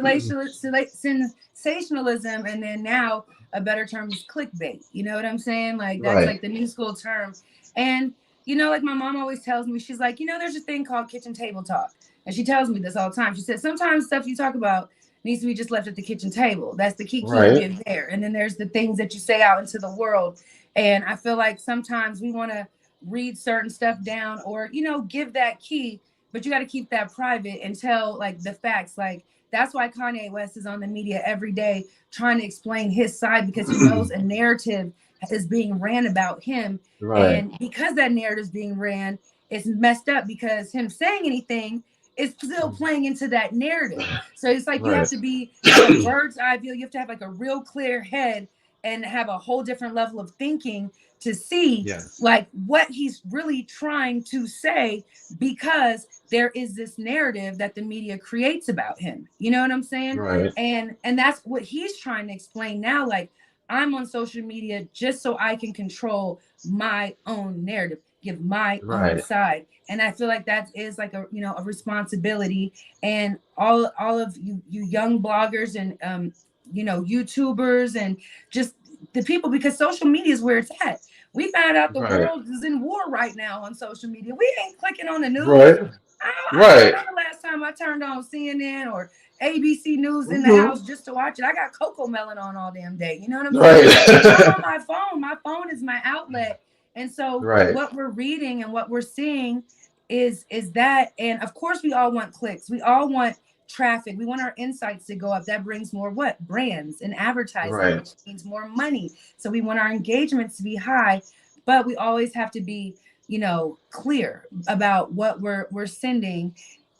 sensationalism, and then now a better term is clickbait. You know what I'm saying? Like that's Right. like the new school term. And you know, like my mom always tells me, she's like, you know, there's a thing called kitchen table talk, and she tells me this all the time. She says sometimes stuff you talk about needs to be just left at the kitchen table. That's the key you Right. give there. And then there's the things that you say out into the world. And I feel like sometimes we want to read certain stuff down or, you know, give that key, but you got to keep that private and tell like the facts. Like That's why Kanye West is on the media every day trying to explain his side, because he knows a narrative is being ran about him. Right. And because that narrative is being ran, it's messed up because him saying anything is still playing into that narrative. So it's like you have Right. to have a bird's eye view. You have to have like a real clear head and have a whole different level of thinking to see Yes. like what he's really trying to say, because there is this narrative that the media creates about him. You know what I'm saying? Right. And that's what he's trying to explain now. Like, I'm on social media just so I can control my own narrative, give my own Right. side. And I feel like that is like a, you know, a responsibility. And all of you young bloggers and you know, YouTubers and just the people, because social media is where it's at. We found out the Right. world is in war right now on social media. We ain't clicking on the news. Right. I don't Right. remember last time I turned on CNN or ABC News in the Hmm. house just to watch it. I got Coco Melon on all damn day. You know what I'm saying? I'm Right. on my phone. My phone is my outlet. And so Right. what we're reading and what we're seeing is that, and of course we all want clicks. We all want traffic. We want our insights to go up. That brings more what? Brands and advertising, Right. which means more money. So we want our engagements to be high, but we always have to be, you know, clear about what we're sending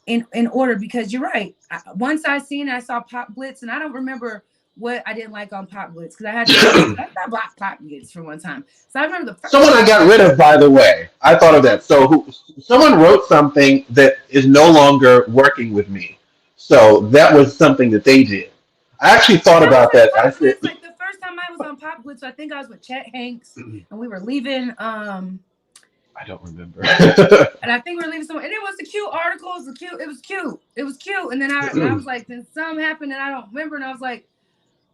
in order, because you're right. Once I saw Pop Blitz, and I don't remember what I didn't like on Pop Blitz because I had to block Pop Blitz for one time. So I remember the first Someone I time. got rid of, by the way. I thought of that. So, someone wrote something that is no longer working with me. So that was something that they did. I actually thought That about wasn't that. I Pop said, Blitz. Like the first time I was on Pop Blitz, I think I was with Chet Hanks, and we were leaving. I don't remember. And I think we were leaving somewhere, and it was a cute article. It was cute. It was cute. It was cute. And then I was like, then something happened, and I don't remember. And I was like,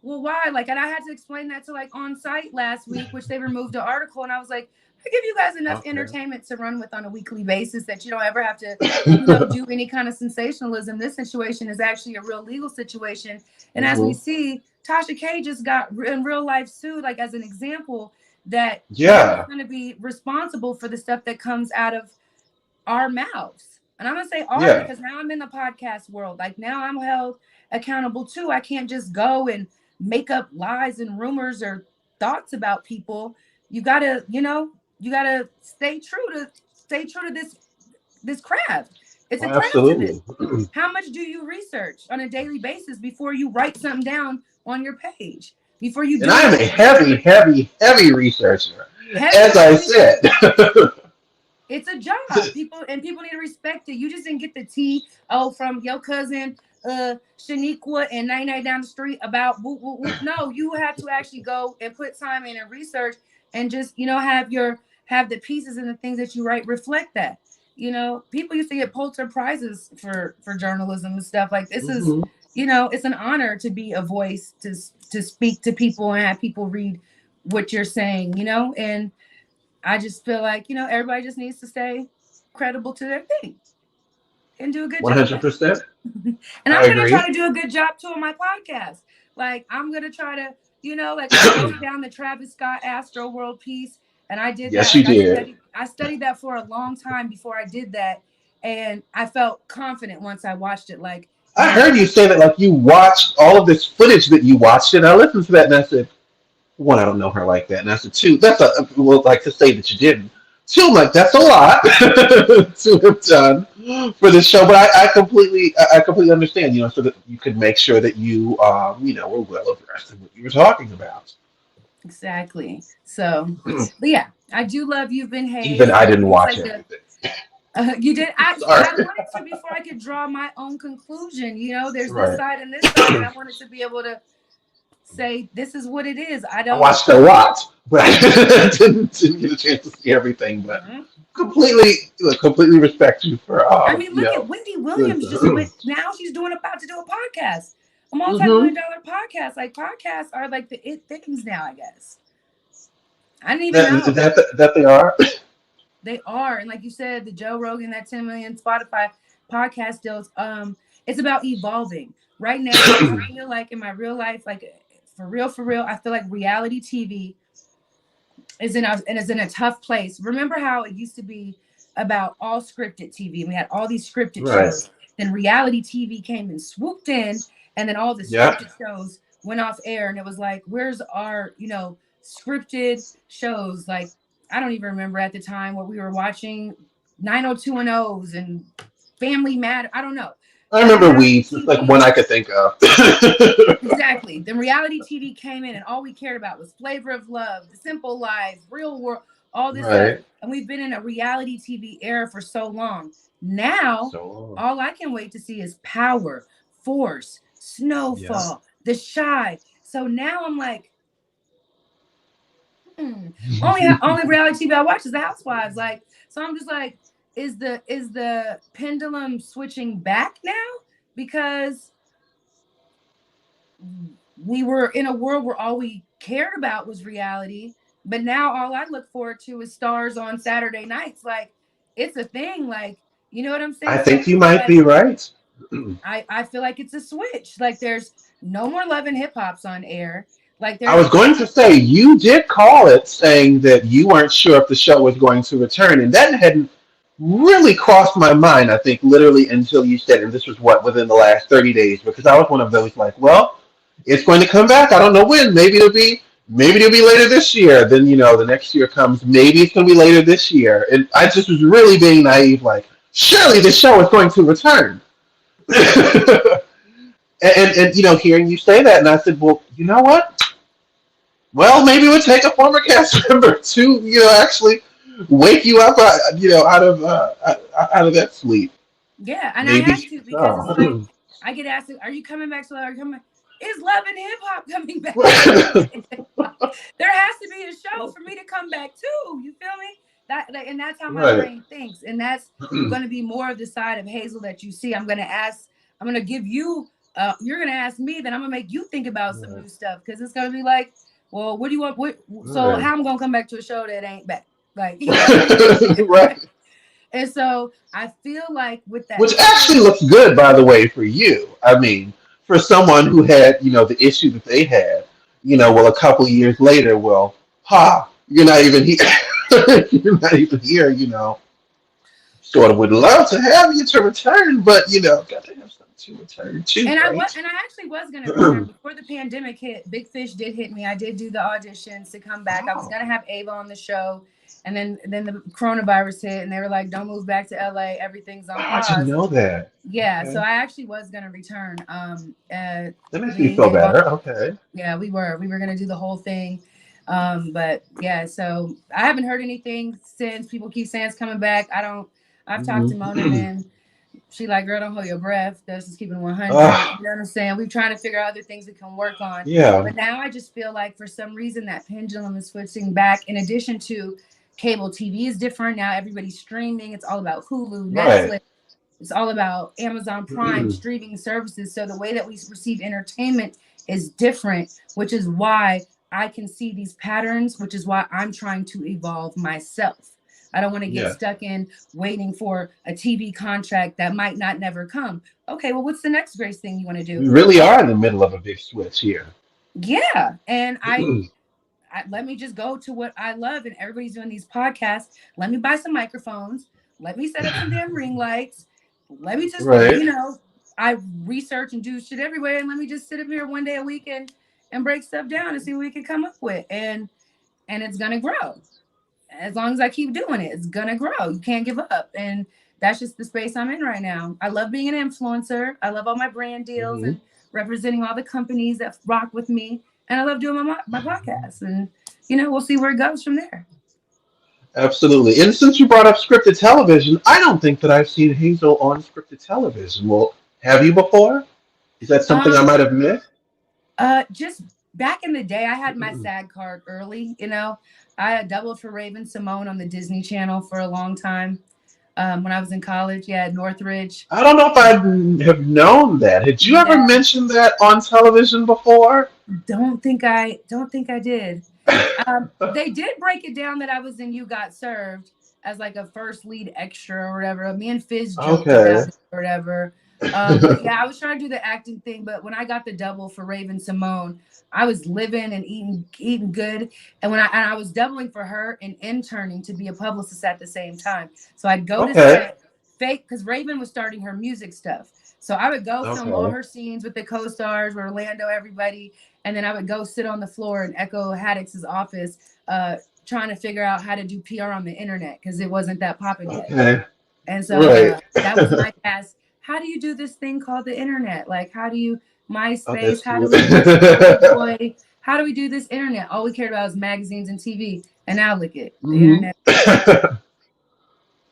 well, why? Like, and I had to explain that to like on site last week, which they removed the article, and I was like, I give you guys enough Okay. entertainment to run with on a weekly basis that you don't ever have to, you know, do any kind of sensationalism. This situation is actually a real legal situation, and as we Hmm. see, Tasha K just got in real life sued, like as an example, that she's Yeah. going to be responsible for the stuff that comes out of our mouths. And I'm gonna say our Yeah. because now I'm in the podcast world. Like now I'm held accountable too. I can't just go and make up lies and rumors or thoughts about people. You gotta, you know, you gotta stay true to this craft. It's a craft to this. Absolutely. How much do you research on a daily basis before you write something down on your page? Before you And do I am a anything? heavy, heavy, heavy researcher, Heavy, as I heavy. said. It's a job. People need to respect it. You just didn't get the tea from your cousin Shaniqua and 99 down the street about whoop, whoop, whoop. No, you have to actually go and put time in and research and just, you know, have the pieces and the things that you write reflect that. You know, people used to get Pulitzer prizes for journalism and stuff. Like this is, Hmm. you know, it's an honor to be a voice to speak to people and have people read what you're saying, you know, and I just feel like, you know, everybody just needs to stay credible to their thing and do a good job at 100%. it. And I I'm going to try agree. to do a good job too on my podcast. Like, I'm going to try to, you know, like I broke down the Travis Scott Astro World piece, and I did that. Yes, you Like, did. I studied that for a long time before I did that. And I felt confident once I watched it. Like, I man, heard you say that like you watched all of this footage that you watched, and I listened to that and I said, one, I don't know her like that, and I said, two, that's a well, like to say that you didn't. Two, I'm like that's a lot to have done for this show, but I completely understand, you know, so that you could make sure that you know, were well abreast of what you were talking about. exactly. So, but yeah, I do love You've Been Even Hazed. I didn't It's watch like the everything. You did. I Sorry. wanted to before I could draw my own conclusion. You know, there's this Right. side and this side, and I wanted to be able to say this is what it is. I I don't. watched a lot, but I didn't get a chance to see everything. But Mhm. completely respect you for I mean, you look know. at Wendy Williams. Just Listen. went now. She's doing about to do a podcast, a Hmm. multi-million-dollar podcast. Like podcasts are like the it things now. I guess I didn't even That, know that they are. they are. And like you said, the Joe Rogan, that 10 million Spotify podcast deals. It's about evolving. Right now, I feel like in my real life, like for real, I feel like reality TV is in a tough place. Remember how it used to be about all scripted TV? We had all these scripted Right. shows. Then reality TV came and swooped in, and then all the Yeah. scripted shows went off air, and it was like, where's our, scripted shows? Like, I don't even remember at the time what we were watching, 90210s and Family Matter. I don't know. I But remember reality Weeds. It's like TV, one I could think of. exactly. Then reality TV came in, and all we cared about was Flavor of Love, The Simple Life, Real World, all this stuff. Right. And we've been in a reality TV era for so long. Now, So all I can wait to see is Power, Force, yeah. Snowfall, The Shy. So now I'm like, only reality TV I watch is The Housewives. Like, so I'm just like, is the pendulum switching back now? Because we were in a world where all we cared about was reality, but now all I look forward to is stars on Saturday nights. Like, it's a thing. Like, you know what I'm I saying? So I think you feel might like be right. I feel like it's a switch. Like, there's no more Love and Hip Hop's on air. Like, I there's was going to say you did call it saying that you weren't sure if the show was going to return, and that hadn't really crossed my mind. I think literally until you said, and this was what within the last 30 days, because I was one of those like, well, it's going to come back. I don't know when. Maybe it'll be later this year. Then the next year comes. Maybe it's going to be later this year, and I just was really being naive. Like, surely the show is going to return. And hearing you say that, and I said, well, you know what? Well, maybe it would take a former cast member to, actually wake you up, out of that sleep. yeah, and I Maybe have to because it's like so. I get asked, "Are you coming back?" So are you coming? Is Love and Hip Hop coming back? There has to be a show for me to come back to. You feel me? And that's how my Right. brain thinks, and that's going to be more of the side of Hazel that you see. I'm going to ask. I'm going to give you. You're going to ask me. Then I'm going to make you think about some new stuff because it's going to be like, well, what do you want? So Right. how I'm going to come back to a show that ain't back? Like, you know what I mean? Right. And so I feel like with that Which actually shift, looks good, by the way, for you. I mean, for someone who had, the issue that they had, well, a couple of years later, well, you're not even here. You're not even here, Sort of would love to have you to return, but, got to have something to return to, right? and I actually was gonna return before the pandemic hit. Big Fish did hit me. I did do the auditions to come back. I was Oh, gonna have Ava on the show, and then the coronavirus hit, and they were like, "Don't move back to LA. Everything's on wow, I didn't pause." know that. Yeah, so Okay. I actually was gonna return. That makes me Me, feel Ava, better. Okay. yeah, we were gonna do the whole thing. But yeah, so I haven't heard anything since. People keep saying it's coming back. I don't. I've talked to Mona, Mhm. and she like, girl, don't hold your breath. That's just keeping 100. uh, You know what I'm saying? We're trying to figure out other things we can work on. yeah, But now I just feel like for some reason that pendulum is switching back. In addition to cable TV is different now. Everybody's streaming. It's all about Hulu, right. Netflix. It's all about Amazon Prime streaming services. So the way that we receive entertainment is different, which is why I can see these patterns, which is why I'm trying to evolve myself. I don't want to get Yeah. stuck in waiting for a TV contract that might not never come. Okay, well, what's the next great thing you want to do? We really Oh, are in the middle of a big switch here. yeah. And let me just go to what I love. And everybody's doing these podcasts. Let me buy some microphones. Let me set up some damn ring lights. Let me just, Right. I research and do shit everywhere. And let me just sit up here one day a week and break stuff down and see what we can come up with. And it's gonna grow. As long as I keep doing it, it's gonna grow. You can't give up. And that's just the space I'm in right now. I love being an influencer. I love all my brand deals Hmm. and representing all the companies that rock with me. And I love doing my podcast. And we'll see where it goes from there. Absolutely. And since you brought up scripted television, I don't think that I've seen Hazel on scripted television. Well, have you before? Is that something I might Um, have missed? just back in the day, I had my SAG card early. I had doubled for Raven Simone on the Disney Channel for a long time. When I was in college, yeah, at Northridge. I don't know if I have known that. Had you ever Yeah, mentioned that on television before? don't think I did. They did break it down that I was in You Got Served as like a first lead extra or whatever. Me and Fizz joked Okay. about it or whatever. But yeah, I was trying to do the acting thing, but when I got the double for Raven Simone, I was living and eating good. And I was doubling for her and interning to be a publicist at the same time. So I'd go to Okay. set. fake, because Raven was starting her music stuff. So I would go film all Okay. her scenes with the co-stars, with Orlando, everybody, and then I would go sit on the floor in Echo Haddox's office, trying to figure out how to do PR on the internet because it wasn't that popping yet. Okay. And so Right. that was my task. How do you do this thing called the internet? Like, how do you Oh, MySpace? that's How true. do we use Playboy? How do we do this internet? All we cared about was magazines and TV. And now look at the Hmm. internet.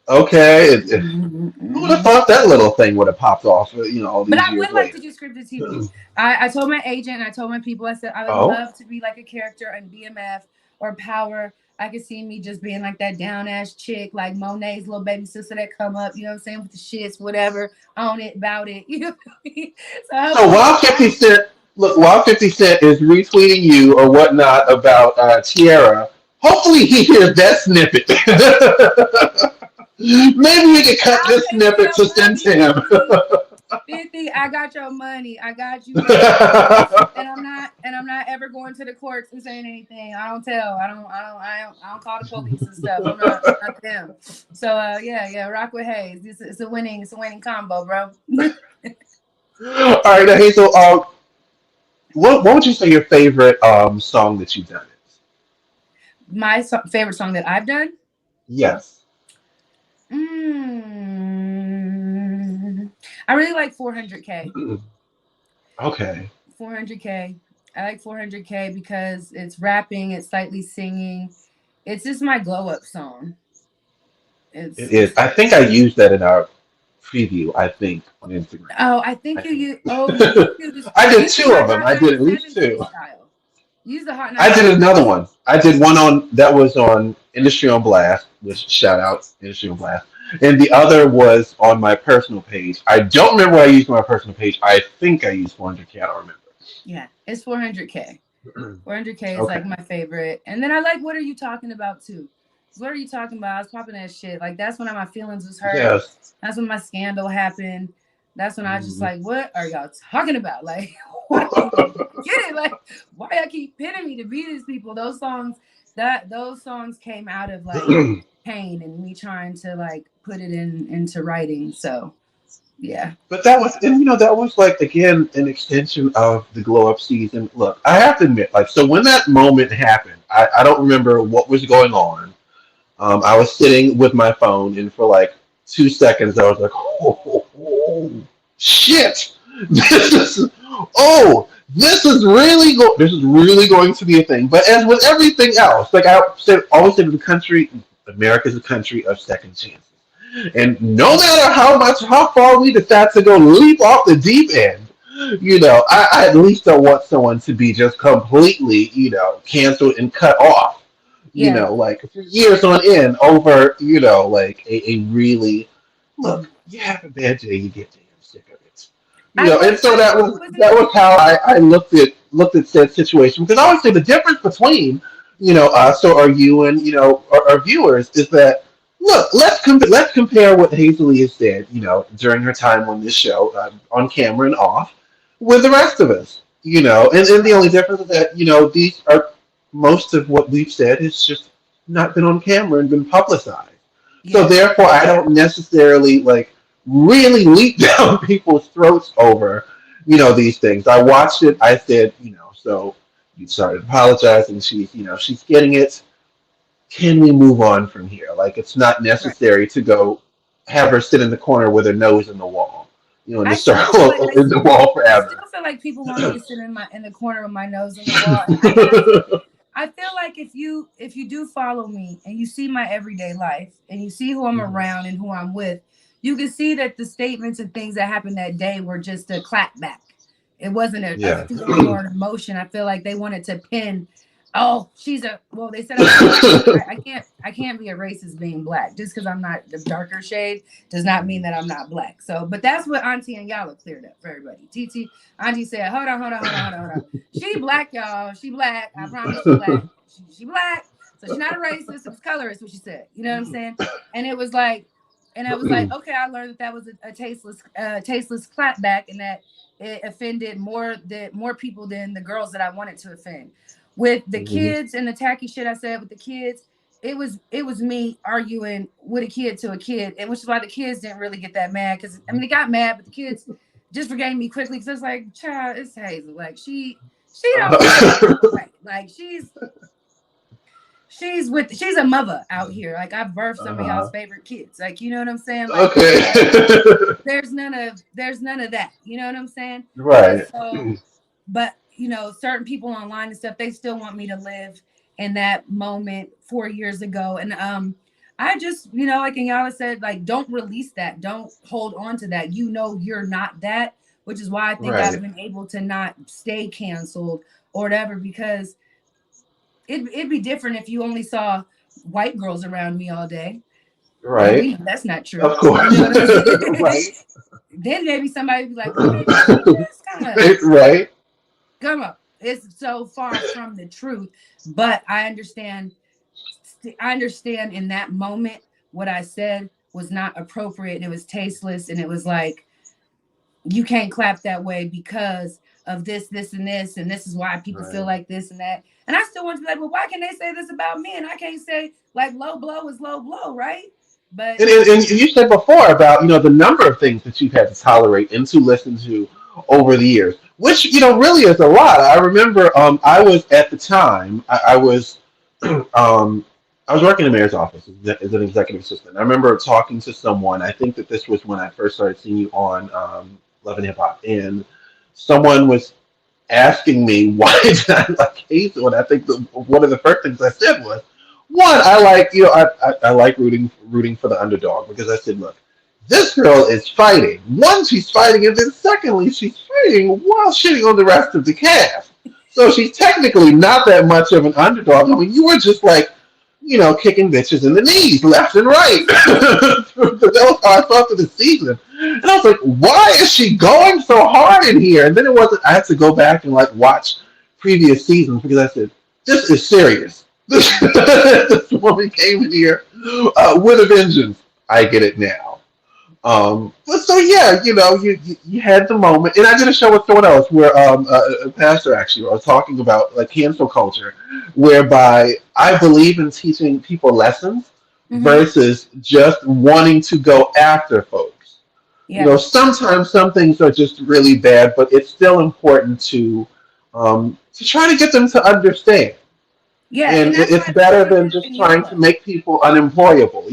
Okay. Mhm, Who would have mhm. thought that little thing would have popped off, all But these I years would like to later? do scripted TV. I told my agent and I told my people, I said, I would Oh, love to be like a character in BMF or Power. I could see me just being like that down ass chick, like Monet's little baby sister that come up, you know what I'm saying, with the shits, whatever, on it, about it, you know what I mean? So I so would while 50 Cent, look, while 50 Cent is retweeting you or whatnot about Tierra, hopefully he hears that snippet. Maybe we can cut I'll this pay for snippet your to send money, to him. 50. 50, I got your money. I got you covered. And I'm not ever going to the courts and saying anything. I don't tell. I don't call the police and stuff. I'm not them. So yeah, rock with Hayes. It's a winning combo, bro. All right, now, Hazel, what would you say your favorite song that you've done is? My favorite song that I've done. Yes. Mm, I really like 400K. Okay. 400K. I like 400K because it's rapping, it's slightly singing. It's just my glow up song. It is. It's I think I used that in our preview, I think, on Instagram. Oh, I I think think. I you did use two my of them. Hot I did at least 97 two. freestyle. Use the Hot I 97. did another one. I did one on that was on Industry on Blast, which shout out Industry on Blast. And the other was on my personal page. I don't remember what I used on my personal page. I think I used 400K. I don't Yeah, it's 400K. remember. 400K is Okay. like my favorite. And then I like What Are You Talking About too. 'Cause What Are You Talking About? I was popping that shit. Like that's when my feelings was hurt. Yes. That's when my scandal happened. That's when I was just Mhm. like, what are y'all talking about? Like, why can't you get it? Like, why y'all keep pinning me to be these people? Those songs came out of like pain and me trying to like put it into writing. So yeah. But that was, and that was like again an extension of the glow up season. Look, I have to admit, like, so when that moment happened, I don't remember what was going on. I was sitting with my phone, and for like 2 seconds, I was like, "Oh, shit! This is oh, this is really going to be a thing." But as with everything else, like I said, always said, America's a country of second chances. And no matter how far we decide to go leap off the deep end, I at least don't want someone to be just completely, canceled and cut off, Yeah. like for years on end over, like a really look, you have a bad day, you get damn sick of it. And so Wasn't that it was how I looked at said situation because I always say the difference between us or you and our viewers is that look let's compare what Hazel has said during her time on this show on camera and off with the rest of us and the only difference is that these are most of what we've said has just not been on camera and been publicized. So yeah. therefore, I don't necessarily like really leap down people's throats over, these things. I watched it. I said, so you started apologizing. She's getting it. Can we move on from here? Like, it's not Right. necessary to go have her sit in the corner with her nose in the wall, and I to still start feel like in the wall forever. I still feel like people want me to sit in the corner with my nose in the wall. And I gotta say, I feel like if you do follow me and you see my everyday life and you see who I'm Mhm. around and who I'm with, you can see that the statements and things that happened that day were just a clap back. It wasn't a Yeah. feeling or an emotion. I feel like they wanted to pin, oh, they said I was racist. I can't be a racist being black. Just because I'm not the darker shade does not mean that I'm not black. So, but that's what Auntie and Yala cleared up for everybody. TT, Auntie said, hold on. She black, y'all. She black. I promise she black. She black. So she's not a racist. It was colorist, what she said. You know what I'm saying? And it was like, okay, I learned that was a tasteless clapback, and that it offended more people than the girls that I wanted to offend. With the Mhm. kids and the tacky shit I said with the kids, it was me arguing with a kid to a kid, and which is why the kids didn't really get that mad, because I mean they got mad, but the kids just forgave me quickly because it's like, child, it's Hazel. Like she don't feel no type of way. Like she's a mother out here. Like I've birthed some of y'all's favorite kids. Like, you know what I'm saying? Like, Okay. there's none of that. You know what I'm saying? And Right. so, but you know, certain people online and stuff, they still want me to live in that moment 4 years ago. And I just, you know, like Inyala said, like, don't release that. Don't hold on to that. You know you're not that, which is why I think I've Right. been able to not stay canceled or whatever, because it'd be different if you only saw white girls around me all day. And we Right. know that's not true. Of You course. know what I'm saying? Right. Then maybe somebody would be like, what? That's kind of Right. come up. It's so far from the truth. But I understand in that moment what I said was not appropriate. It was tasteless. And it was like, you can't clap that way because of this, and this is why people feel Right. like this and that. And I still want to be like, well, why can they say this about me? And I can't say like low blow is low blow, right? But And you said before about the number of things that you've had to tolerate and to listen to over the years, which really is a lot. I remember I was at the time I was um, I was working in the mayor's office as an executive assistant. I remember talking to someone. I think that this was when I first started seeing you on Love and Hip Hop, and someone was asking me why did I like Hazel, and I think one of the first things I said was, one, I like I like rooting for the underdog because I said, look, this girl is fighting. One, she's fighting, and then secondly, she's fighting while shitting on the rest of the cast. So she's technically not that much of an underdog. I mean, you were just like, kicking bitches in the knees left and right. That was how I felt for the season. And I was like, why is she going so hard in here? And then it wasn't, I had to go back and like watch previous seasons because I said, this is serious. This woman came in here with a vengeance. I get it now. But so yeah, you had the moment, and I did a show with someone else where a pastor actually was talking about like cancel culture, whereby I believe in teaching people lessons mm-hmm. versus just wanting to go after folks. Yeah. Sometimes some things are just really bad, but it's still important to try to get them to understand, Yeah, and and that's why I it's better appreciated than it in just trying to Yala. make people unemployable.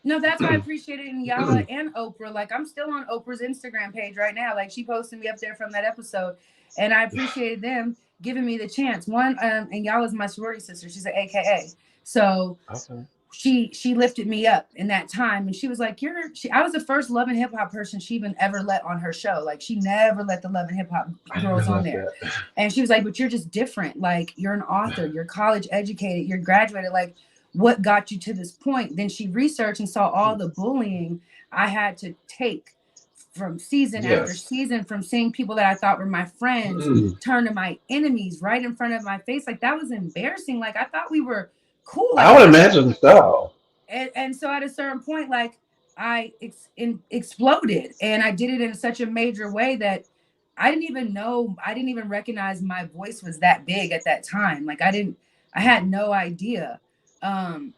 No, that's why I appreciate it in Yala and Oprah. Like I'm still on Oprah's Instagram page right now. Like she posted me up there from that episode, and I appreciated them giving me the chance. One, and Yala's my sorority sister. She's an AKA. So Okay. she lifted me up in that time, and she was like, I was the first Love and Hip Hop person she even ever let on her show. Like she never let the Love and Hip Hop I didn't girls on realize there. that. And she was like, but you're just different. Like you're an author, you're college educated, you're graduated. Like what got you to this point? Then she researched and saw all the bullying I had to take from season after Yes. season, from seeing people that I thought were my friends turn to my enemies right in front of my face. Like that was embarrassing. Like I thought we were cool. Like I I would thought imagine so. and so at a certain point, like exploded, and I did it in such a major way that I didn't even recognize my voice was that big at that time. Like I had no idea. Um,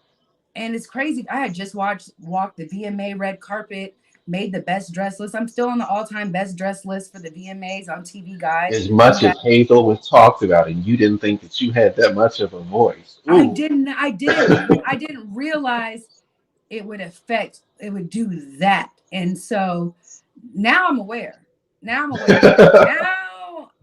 and it's crazy. I had just walked the VMA red carpet, made the best dress list. I'm still on the all-time best dress list for the VMAs on TV Guide. As You much got as Hazel was talked about, and you didn't think that you had that much of a voice. Ooh. I didn't realize it would do that. And so now I'm aware. Now I'm aware.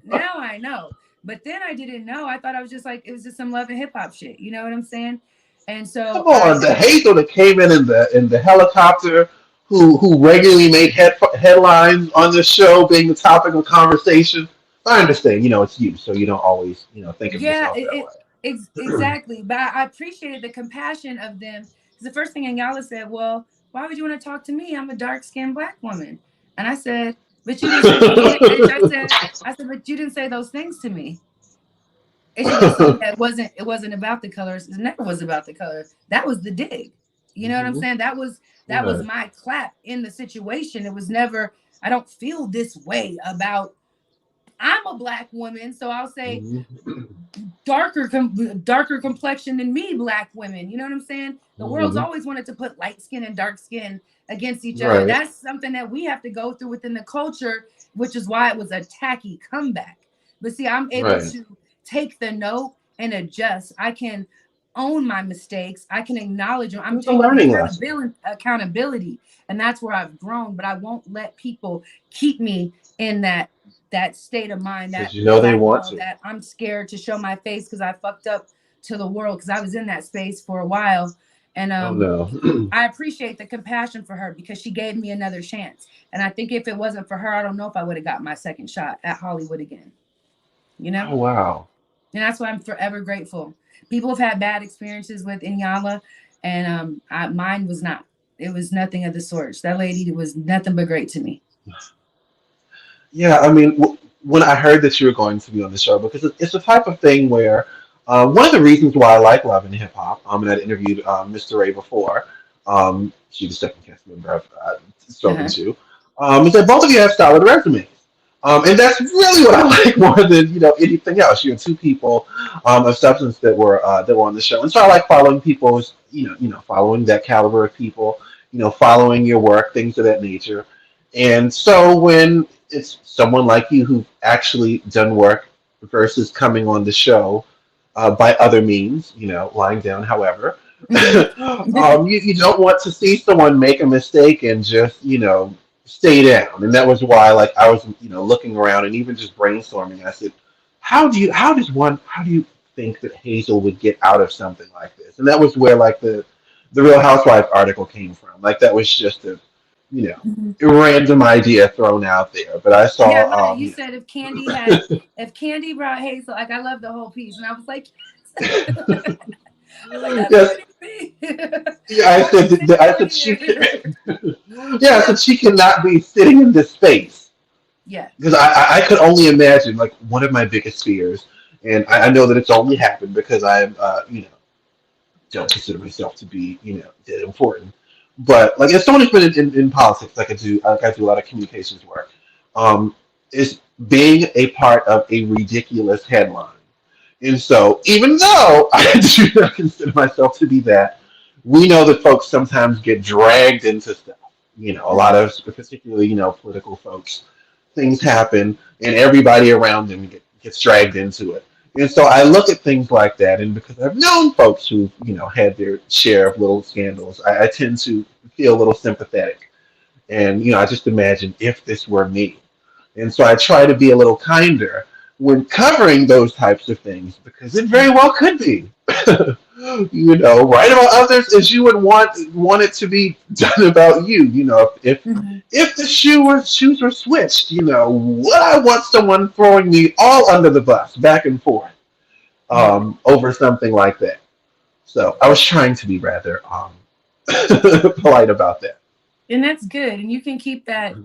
Now I know. But then I didn't know. I thought I was just like, it was just some love and hip hop shit. You know what I'm saying? And Come so on, the Hazel that came in the helicopter, who regularly made headlines on this show, being the topic of conversation. I understand, it's you, so you don't always, think of yeah, yourself that way. exactly. But I appreciated the compassion of them. Because the first thing Yala said, well, why would you want to talk to me? I'm a dark skinned Black woman. And I said, but you didn't say those things. I said, but you didn't say those things to me. And she just told me that it wasn't about the colors. It never was about the color. That was the dig. You know what I'm Mhm. saying? That was Right. my clap in the situation. It was never, I don't feel this way about, I'm a Black woman. So I'll say, Mhm. darker complexion than me, black women. You know what I'm saying? The world's Hmm. always wanted to put light skin and dark skin against each other. Right. That's something that we have to go through within the culture, which is why it was a tacky comeback. But see, I'm able Right. to take the note and adjust. I can own my mistakes. I can acknowledge them. It I'm was a taking learning lesson. accountability, and that's where I've grown. But I won't let people keep me in that state of mind, Because that you know they want cycle, to. that I'm scared to show my face because I fucked up to the world, because I was in that space for a while. And Oh no. I appreciate the compassion for her because she gave me another chance. And I think if it wasn't for her, I don't know if I would have got my second shot at Hollywood again. You know? Oh wow. And that's why I'm forever grateful. People have had bad experiences with Inyala, and mine was not. It was nothing of the sort. That lady was nothing but great to me. Yeah, I mean, when I heard that you were going to be on the show, because it's the type of thing where one of the reasons why I like Love and Hip Hop, and I'd interviewed Mr. Ray before, she's the second cast member I've spoken Uh-huh. to, is that both of you have solid resumes. And that's really what I like more than anything else. You're two people of substance that were on the show, and so I like following people's following that caliber of people, following your work, things of that nature. And so when it's someone like you who've actually done work versus coming on the show by other means, lying down, however, Mhm. you don't want to see someone make a mistake and just, stay down. And that was why, like, I was, looking around and even just brainstorming. I said, how do you think that Hazel would get out of something like this? And that was where, like, the Real Housewives article came from. Like, that was just a, you know, Mhm. random idea thrown out there. But I Yeah, I saw, love it. You said if Candy brought Hazel, like I love the whole piece, and I was like, yes. I was like, that's yes, so me. yeah, I was sitting I over said she, here. yeah, I said she cannot be sitting in this space Yeah. because I could only imagine like one of my biggest fears, and I know that it's only happened because don't consider myself to be that important, but like as someone who's been in politics, like I do a lot of communications work, um, is being a part of a ridiculous headline. And so, even though I do not consider myself to be that, we know that folks sometimes get dragged into stuff. A lot Mhm. of, particularly, political folks, things happen and everybody around them gets dragged into it. And so I look at things like that, and because I've known folks who, had their share of little scandals, I tend to feel a little sympathetic. And, I just imagine if this were me. And so I try to be a little kinder when covering those types of things because it very well could be. Write about others as you would want it to be done about you. Mhm. If the shoes were switched, would I want someone throwing me all under the bus, back and forth, Yeah. over something like that? So I was trying to be rather polite about that. And that's good. And you can keep that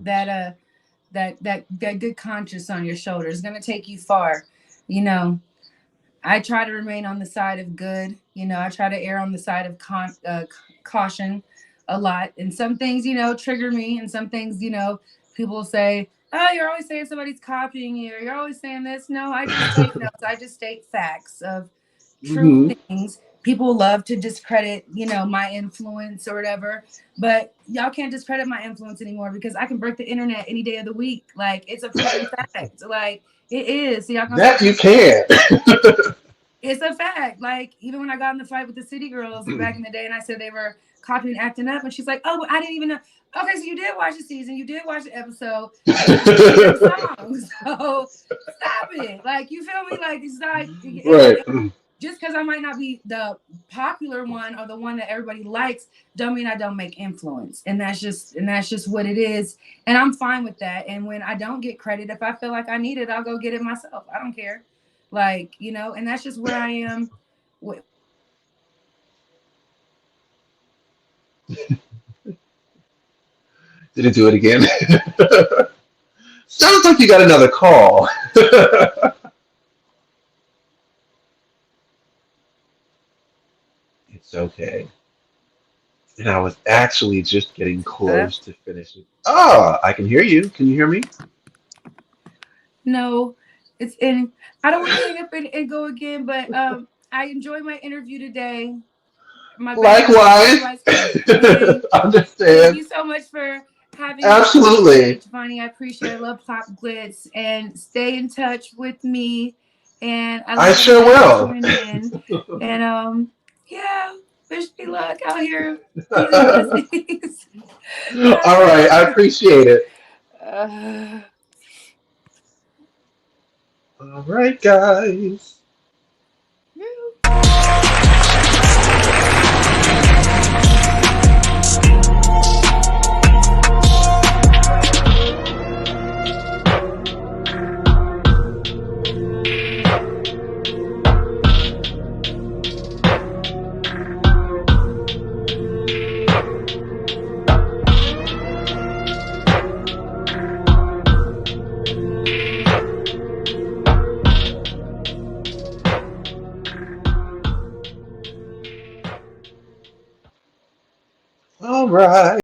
good conscience on your shoulder. It's gonna take you far. You know, I try to remain on the side of good. I try to err on the side of caution a lot. And some things, trigger me, and some things, people say, "Oh, you're always saying somebody's copying you, or you're always saying this." No, I just take notes. I just state facts of true Hmm. things. People love to discredit, my influence or whatever, but y'all can't discredit my influence anymore because I can break the internet any day of the week. Like it's a freaking fact. Like it is. So y'all gonna stop That you trying. can. It's a fact. Like even when I got in the fight with the City Girls back in the day, and I said they were copying, acting up, and she's like, "Oh, I didn't even know." Okay, so you did watch the season, you did watch the episode, and you did hear the song. So stop it. Like you feel me? Like it's not. Right. Just because I might not be the popular one or the one that everybody likes, don't mean I don't make influence. And that's just what it is. And I'm fine with that. And when I don't get credit, if I feel like I need it, I'll go get it myself. I don't care. Like, and that's just where I am. Did it do it again? Sounds like you got another call. It's okay. And I was actually just getting Uh, close to finishing. Ah, I can hear you. Can you hear me? no, It's in. I don't want to hang up and go again, but I enjoyed my interview today. My battery went dead, so Likewise. I stopped recording. Thank Understand. you so much for having me on here, Absolutely. Giovanni. I appreciate it. I love Pop Glitz. And stay in touch with me. And I I love sure everybody for will. tuning in. And yeah, wish me luck out here. Peace and blessings. All right. I Bye. appreciate it. Uh, All right, guys. All right.